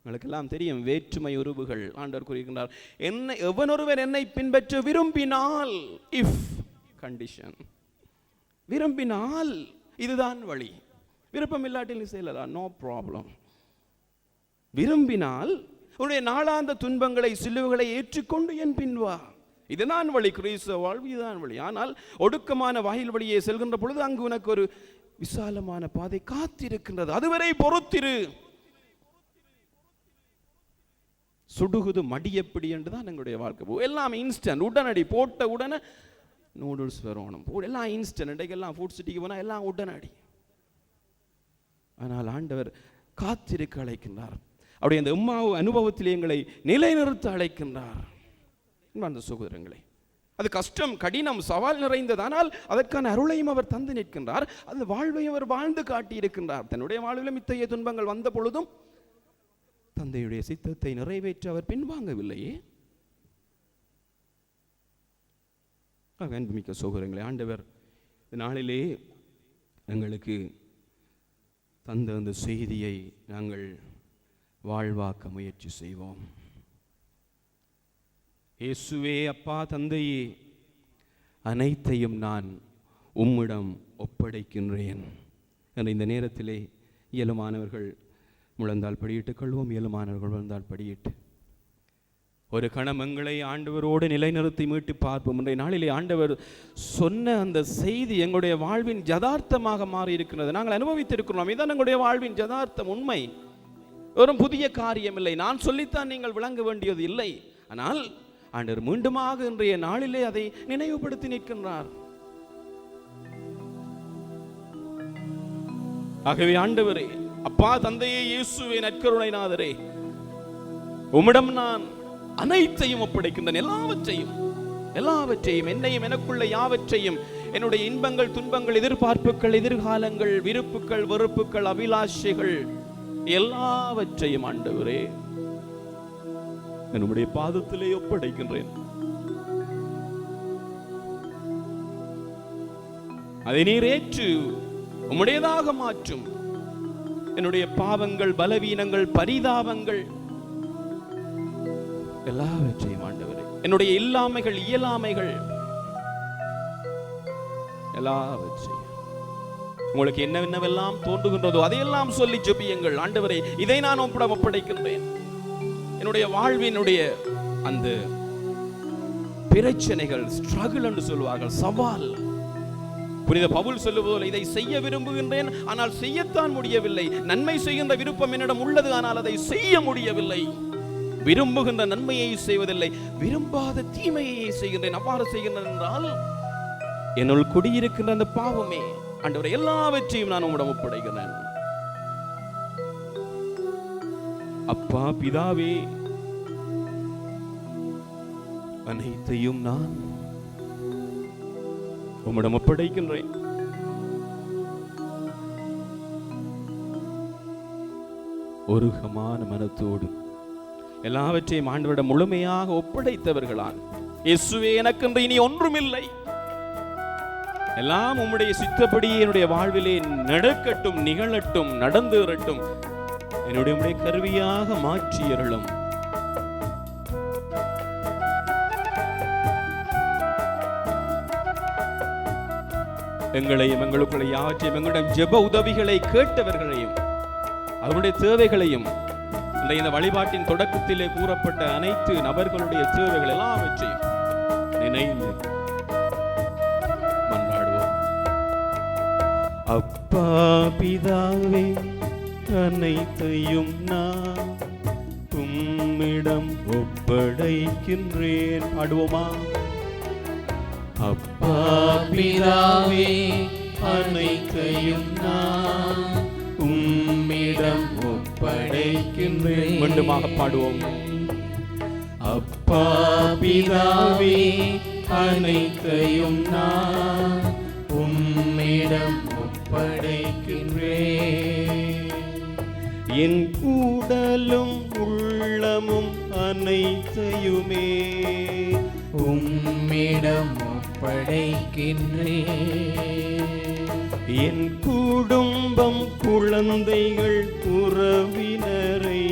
[SPEAKER 3] உங்களுக்கெல்லாம் தெரியும் வேற்றுமை உறவுகள். ஆண்டவர் கூறுகின்றார், என்னை எவனொருவர் என்னை பின்பற்ற விரும்பினால், இஃப் கண்டிஷன், விரும்பினால் இதுதான் வழி, விருப்பம் இல்லாட்டில் நீ செய்யலாம், நோ ப்ராப்ளம். விரும்பினால் உன்னுடைய நாளாந்த துன்பங்களை, சிலுவைகளை ஏற்றுக்கொண்டு என் பின்வா, இதுதான் வழி, கிறிஸ்தவ வாழ்வு இதுதான் வழி. ஆனால் ஒடுக்கமான வாயில் வழியே செல்கின்ற பொழுது அங்கு உனக்கு ஒரு விசாலமான பாதை காத்திருக்கின்றது, அதுவரை பொறுத்திரு. சுடுகுது மடி எப்படி என்று தான் எங்களுடைய வாழ்க்கை. எல்லாம் இன்ஸ்டன்ட், உடனடி, போட்ட உடனே நூடுல்ஸ் வரணும், எல்லாம் இன்ஸ்டன்ட். இன்றைக்கெல்லாம் ஃபுட் சிட்டிக்கு போனால் எல்லாம் உடனடி. ஆனால் ஆண்டவர் காத்திருக்க அழைக்கின்றார். அவருடைய அந்த எம்மாவு அனுபவத்தில் எங்களை நிலைநிறுத்த அழைக்கின்றார். அந்த சகோதரங்களே, அது கஷ்டம், கடினம், சவால் நிறைந்தது. ஆனால் அதற்கான அருளையும் அவர் தந்து நிற்கின்றார். அந்த வாழ்வையும் அவர் வாழ்ந்து காட்டியிருக்கின்றார். தன்னுடைய வாழ்விலும் இத்தகைய துன்பங்கள் வந்த பொழுதும் தந்தையுடைய சித்தத்தை நிறைவேற்ற அவர் பின்வாங்கவில்லையே. அன்புமிக்க சகோதரங்களே, ஆண்டவர் நாளிலே எங்களுக்கு தந்த அந்த செய்தியை நாங்கள் வாழ்வாக்க முயற்சி செய்வோம். இயேசுவே, அப்பா, தந்தையே, அனைத்தையும் நான் உம்மிடம் ஒப்படைக்கின்றேன் என்ற இந்த நேரத்திலே இயலுமானவர்கள் முழந்தால் படியிட்டுக் கொள்வோம். இயலுமானவர்கள் முழந்தால் படியிட்டு ஒரு கணம் எங்களை ஆண்டவரோடு நிலைநிறுத்தி மீட்டு பார்ப்போம். இன்றைய நாளிலே ஆண்டவர் சொன்ன அந்த செய்தி எங்களுடைய வாழ்வின் யதார்த்தமாக மாறி இருக்கிறது. நாங்கள் அனுபவித்திருக்கிறோம். இதான் எங்களுடைய வாழ்வின் யதார்த்தம், உண்மை. ஒரு புதிய காரியம் இல்லை, நான் சொல்லித்தான் நீங்கள் விளங்க வேண்டியது இல்லை. ஆனால் ஆண்டவர் மீண்டுமாக இன்றைய நாளிலே அதை நினைவுபடுத்தி நிற்கின்றார். ஆகவே ஆண்டவரே, அப்பா தந்தையே, இயேசுவே, நற்கருணைநாதரே, உம்மிடம் நான் அனைத்தையும் ஒப்படைக்கின்றேன். எல்லாவற்றையும் என்னையும் எனக்குள்ள யாவற்றையும், என்னுடைய இன்பங்கள், துன்பங்கள், எதிர்பார்ப்புகள், எதிர்காலங்கள், விருப்புகள், வெறுப்புகள், அபிலாஷைகள் எல்லாவற்றையும் ஆண்டவரே என்னுடைய பாதத்திலே ஒப்படைக்கின்றேன். அதை நீர் ஏற்று உம்முடையதாக மாற்றும். என்னுடைய பாவங்கள், பலவீனங்கள், பரிதாபங்கள் எல்லாவற்றையும் ஆண்டவரே, என்னுடைய இல்லாமைகள், இயலாமைகள் எல்லாவற்றையும், உங்களுக்கு என்னவெல்லாம் தோன்றுகின்றதோ அதையெல்லாம் சொல்லி ஜெபியுங்கள். ஆண்டவரே, இதை நான் ஒப்படைக்கின்றேன். என்னுடைய வாழ்வினுடைய அந்த பிரச்சனைகள், ஸ்ட்ரகிள் என்று சொல்வார்கள், சவால். புனித பவுல் சொல்லுவதில், இதை செய்ய விரும்புகின்றேன் ஆனால் செய்யத்தான் முடியவில்லை. நன்மை செய்கின்ற விருப்பம் என்னிடம் உள்ளது, ஆனால் அதை செய்ய முடியவில்லை. விரும்புகின்ற நன்மையை செய்வதில்லை, விரும்பாத தீமையை செய்கின்றேன். அவ்வாறு செய்கின்றேன் என்றால் என்னுள் குடியிருக்கின்ற அந்த பாவமே ஆண்டவரே, எல்லாவற்றையும் நான் உம்மிடம் ஒப்படைக்கிறேன். அப்பா பிதாவே, அனைத்தையும் நான் உம்மிடம் ஒப்படைக்கின்றேன். ஒருகமான மனத்தோடு எல்லாவற்றையும் ஆண்டவரிடம் முழுமையாக ஒப்படைத்தவர்களான், இயேசுவே எனக்கென்று இனி ஒன்றுமில்லை, எல்லாம் உம்முடைய சித்தப்படி என்னுடைய வாழ்விலே நடக்கட்டும், நிகழட்டும், நடந்தேறட்டும், என்னுடைய கருவியாக மாற்றியருளும். எங்களையும் எங்களுக்குள்ள யாவற்றையும், எங்களிடம் ஜெப உதவிகளை கேட்டவர்களையும் அவருடைய தேவைகளையும், இந்த வழிபாட்டின் தொடக்கத்திலே கூறப்பட்ட அனைத்து நபர்களுடைய தேவைகள் எல்லாவற்றையும் நினைந்து மன்றாடுவோம். அப்பா பிதாவே, அனைத்தையும் நான் உம்மிடம் ஒப்படைக்கின்றேன். பாடுவோமா? அப்பா பிதாவே, அனைத்தையும் நான் உம்மிடம் ஒப்படைக்கின்றேன். மீண்டுமாக பாடுவோம். அப்பா பிதாவே, அனைத்தையும் நான் உம்மிடம் ஒப்படைக்கின்றேன். என் கூடலும் உள்ளமும் அனைத்தையுமே உம்மிடம் ஒப்படைக்கின்றேன். என் குடும்பம், குழந்தைகள், உறவினரை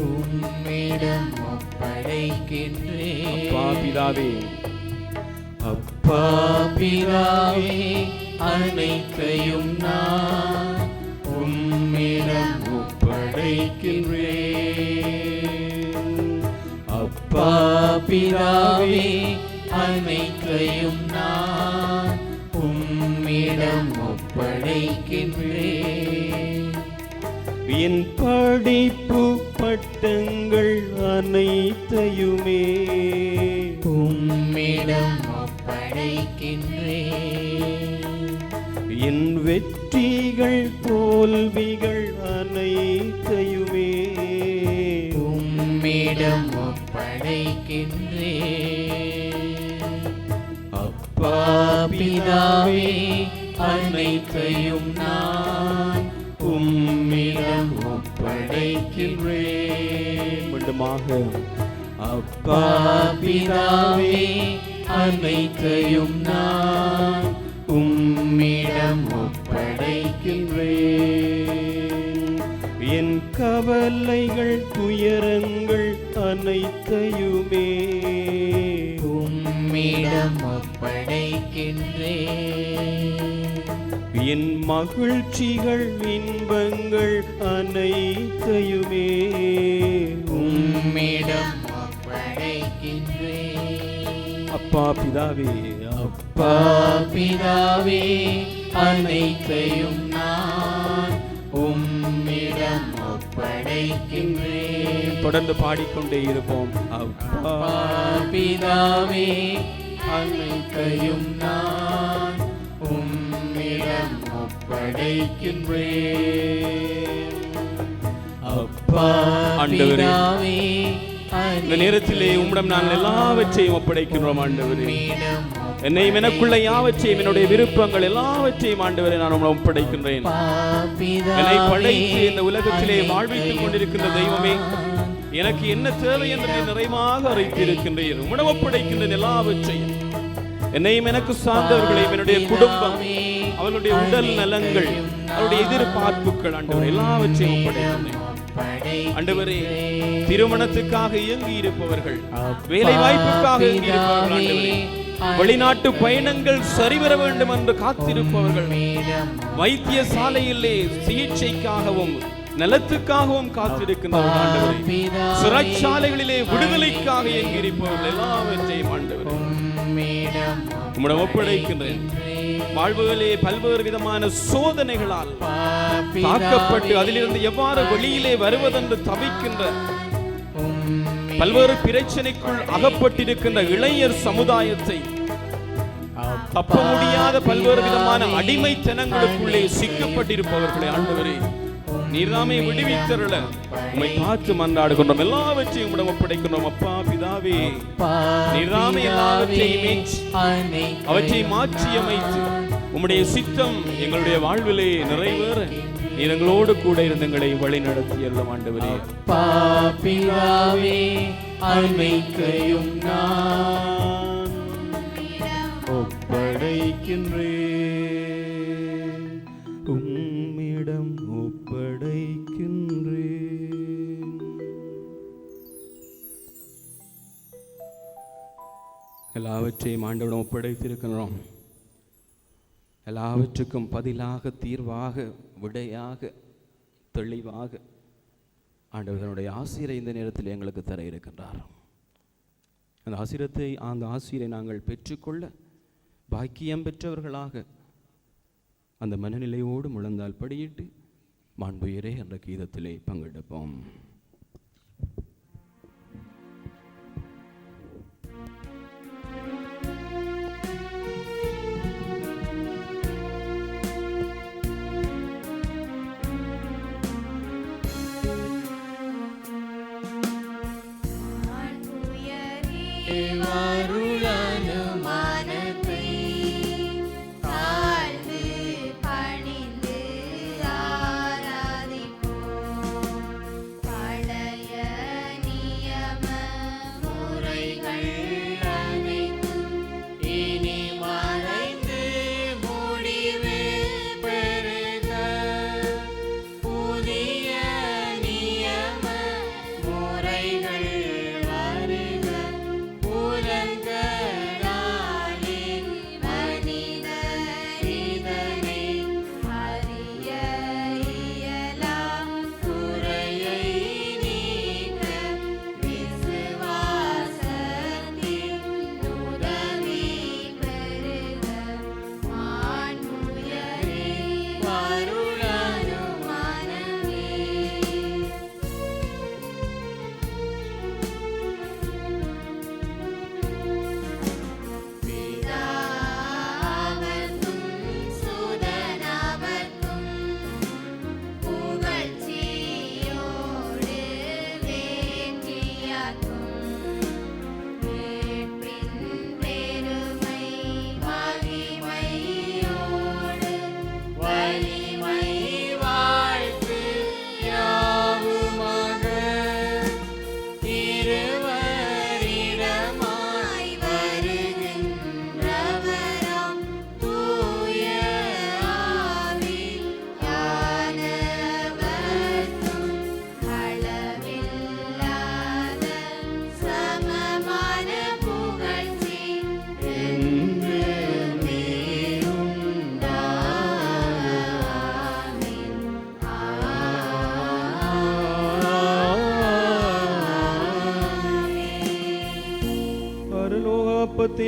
[SPEAKER 3] உம்மிடம் ஒப்படைக்கின்றேன். அப்பா பிதாவே, அப்பா பிதாவே, அனைத்தையும் நான் உம்மிடம் ஒப்படைக்கின்றேன். அப்பா பிதாவே, அனைத்தையும் நான் உம்மிடம் ஒப்படைக்கின்றேன். என் படிப்பு, பட்டங்கள் அனைத்தையுமே உம்மிடம் ஒப்படைக்கின்றேன். என் வெற்றிகள், தோல்விகள் அனைத்தையுமே உம்மிடம் ஒப்படைக்கின்றேன். அப்பா பிதாவே, அனைத்தையும் நான் உம்மிடம் ஒப்படைக்கின்றேன். மீண்டுமாக, அப்பா பிதாவே, அனைத்தையும் நான் உம்மிடம் ஒப்படைக்கின்றேன். என் கவலைகள், துயரங்கள் அனைத்தையுமே உம்மிடம் ஒப்படைக்கின்றேன். என் மகிழ்ச்சிகள், இன்பங்கள் அனைத்தையுமே உம்மிடம் அப்பா பிதாவே,
[SPEAKER 4] அப்பா பிதாவே, அனைத்தையும் நான் உம்மிடம் ஒப்படைக்கின்றேன்.
[SPEAKER 3] தொடர்ந்து பாடிக்கொண்டே இருப்போம். அப்பா
[SPEAKER 4] பிதாவே, அனைத்தையும் நான் உம்மிடம் ஒப்படைக்கின்றேன். அப்பா பிதாவே,
[SPEAKER 3] இந்த நேரத்திலே உம்மிடம் நாங்கள் எல்லாவற்றையும் ஒப்படைக்கின்றோம் ஆண்டவரே. என்னையும் எனக்குள்ள யாவற்றையும், என்னுடைய விருப்பங்கள் எல்லாவற்றையும் ஆண்டவரே நான் உம்மிடம் ஒப்படைக்கின்றேன். என்னை படைத்து இந்த உலகத்திலே வாழ்வித்துக் கொண்டிருக்கின்ற தெய்வமே, எனக்கு என்ன தேவை என்று நிறைவாக அறித்திருக்கின்றீர். உம்மிடம் ஒப்படைக்கின்றேன் எல்லாவற்றையும். என்னையும் எனக்கு சார்ந்தவர்களையும், என்னுடைய குடும்பம், அவர்களுடைய உடல் நலங்கள், அவருடைய எதிர்பார்ப்புகள் ஆண்டவரே எல்லாவற்றையும் ஒப்படைக்கின்றேன். ஆண்டவரே, திருமணத்துக்காக இயங்கி இருப்பவர்கள், வேலை வாய்ப்புக்காக இயங்கி இருப்பவர்கள் ஆண்டவரே, வெளிநாட்டு பயணங்கள் சரிவர வேண்டும் என்று காத்திருப்பவர்கள், வைத்தியசாலையிலே சிகிச்சைக்காகவும் நலத்துக்காகவும் காத்திருக்கின்றவர்கள் ஆண்டவரே, சிறைச்சாலைகளிலே விடுதலைக்காக இயங்கி இருப்பவர்கள் எல்லாவற்றையும் ஆண்டவரே உம்மிடம் ஒப்படைக்கின்றேன். வாழ்வுகளே பல்வேறு விதமான சோதனைகளால் தாக்கப்பட்டு அதிலிருந்து எவ்வாறு வெளியிலே வருவதென்று தவிக்கின்ற, பல்வேறு பிரச்சனைக்குள் அகப்பட்டிருக்கின்ற இளைஞர் சமுதாயத்தை, தப்ப முடியாத பல்வேறு விதமான அடிமைத்தனங்களுக்குள்ளே சிக்கப்பட்டிருப்பவர்களை ஆண்டவரே நீர்தாமே விடுவித்தருள உம்மை பார்த்து மன்றாடுகின்றோம். எல்லாவற்றையும் உம்மிடம் ஒப்படைக்கின்றோம். அப்பா பிதாவே, நீர்தாமே எல்லாவற்றையும் அவற்றை மாற்றி அமைத்து உம்முடைய சித்தம் எங்களுடைய வாழ்விலே நிறைவேற நீர் எங்களோடு கூட இருந்து எங்களை வழி நடத்தி எல்லாம் ஆண்டவரே.
[SPEAKER 4] அப்பா பிதாவே, அனைத்தையும் நான் ஒப்படைக்கின்றேன், உம்மிடம் ஒப்படைக்கின்றேன்.
[SPEAKER 3] எல்லாவற்றையும் ஆண்டவரிடம் ஒப்படைத்திருக்கிறோம். எல்லாவற்றுக்கும் பதிலாக, தீர்வாக, விடையாக, தெளிவாக ஆண்டவர்களுடைய ஆசிரை இந்த நேரத்தில் எங்களுக்கு தர இருக்கின்றார். அந்த ஆசிரை நாங்கள் பெற்றுக்கொள்ள பாக்கியம் பெற்றவர்களாக அந்த மனநிலையோடு முழந்தால் படியிட்டு மாண்புயரே என்ற கீதத்திலே பங்கெடுப்போம்.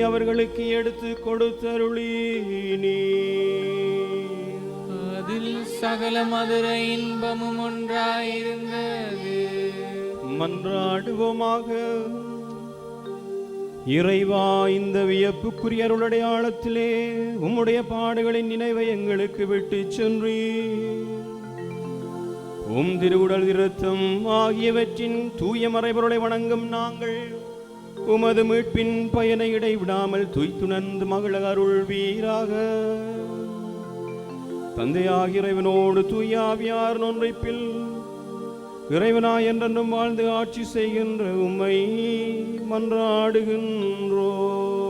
[SPEAKER 3] அவர்களுக்கு எடுத்து கொடுத்தருளினீ.
[SPEAKER 4] அதில் சகல மதுர இன்பமும் ஒன்றாயிருந்தது.
[SPEAKER 3] மன்றாடுவோமாக. இறைவா, இந்த வியப்புக்குரிய அருளடையாளத்திலே உம்முடைய பாடுகளின் நினைவை எங்களுக்கு விட்டு சென்றீர். உம் திருவுடல் இரத்தம் ஆகியவற்றின் தூய மறைபொருளை வணங்கும் நாங்கள் உமது மீட்பின் பயனை இடைவிடாமல் துய்த்துணர்ந்து மகிழ அருள்வீராக. தந்தையாகிய இறைவனோடு தூய ஆவியார் ஒன்றைப்பில் இறைவனாய் என்றென்றும் வாழ்ந்து ஆட்சி செய்கின்ற உம்மை மன்றாடுகின்றோம்.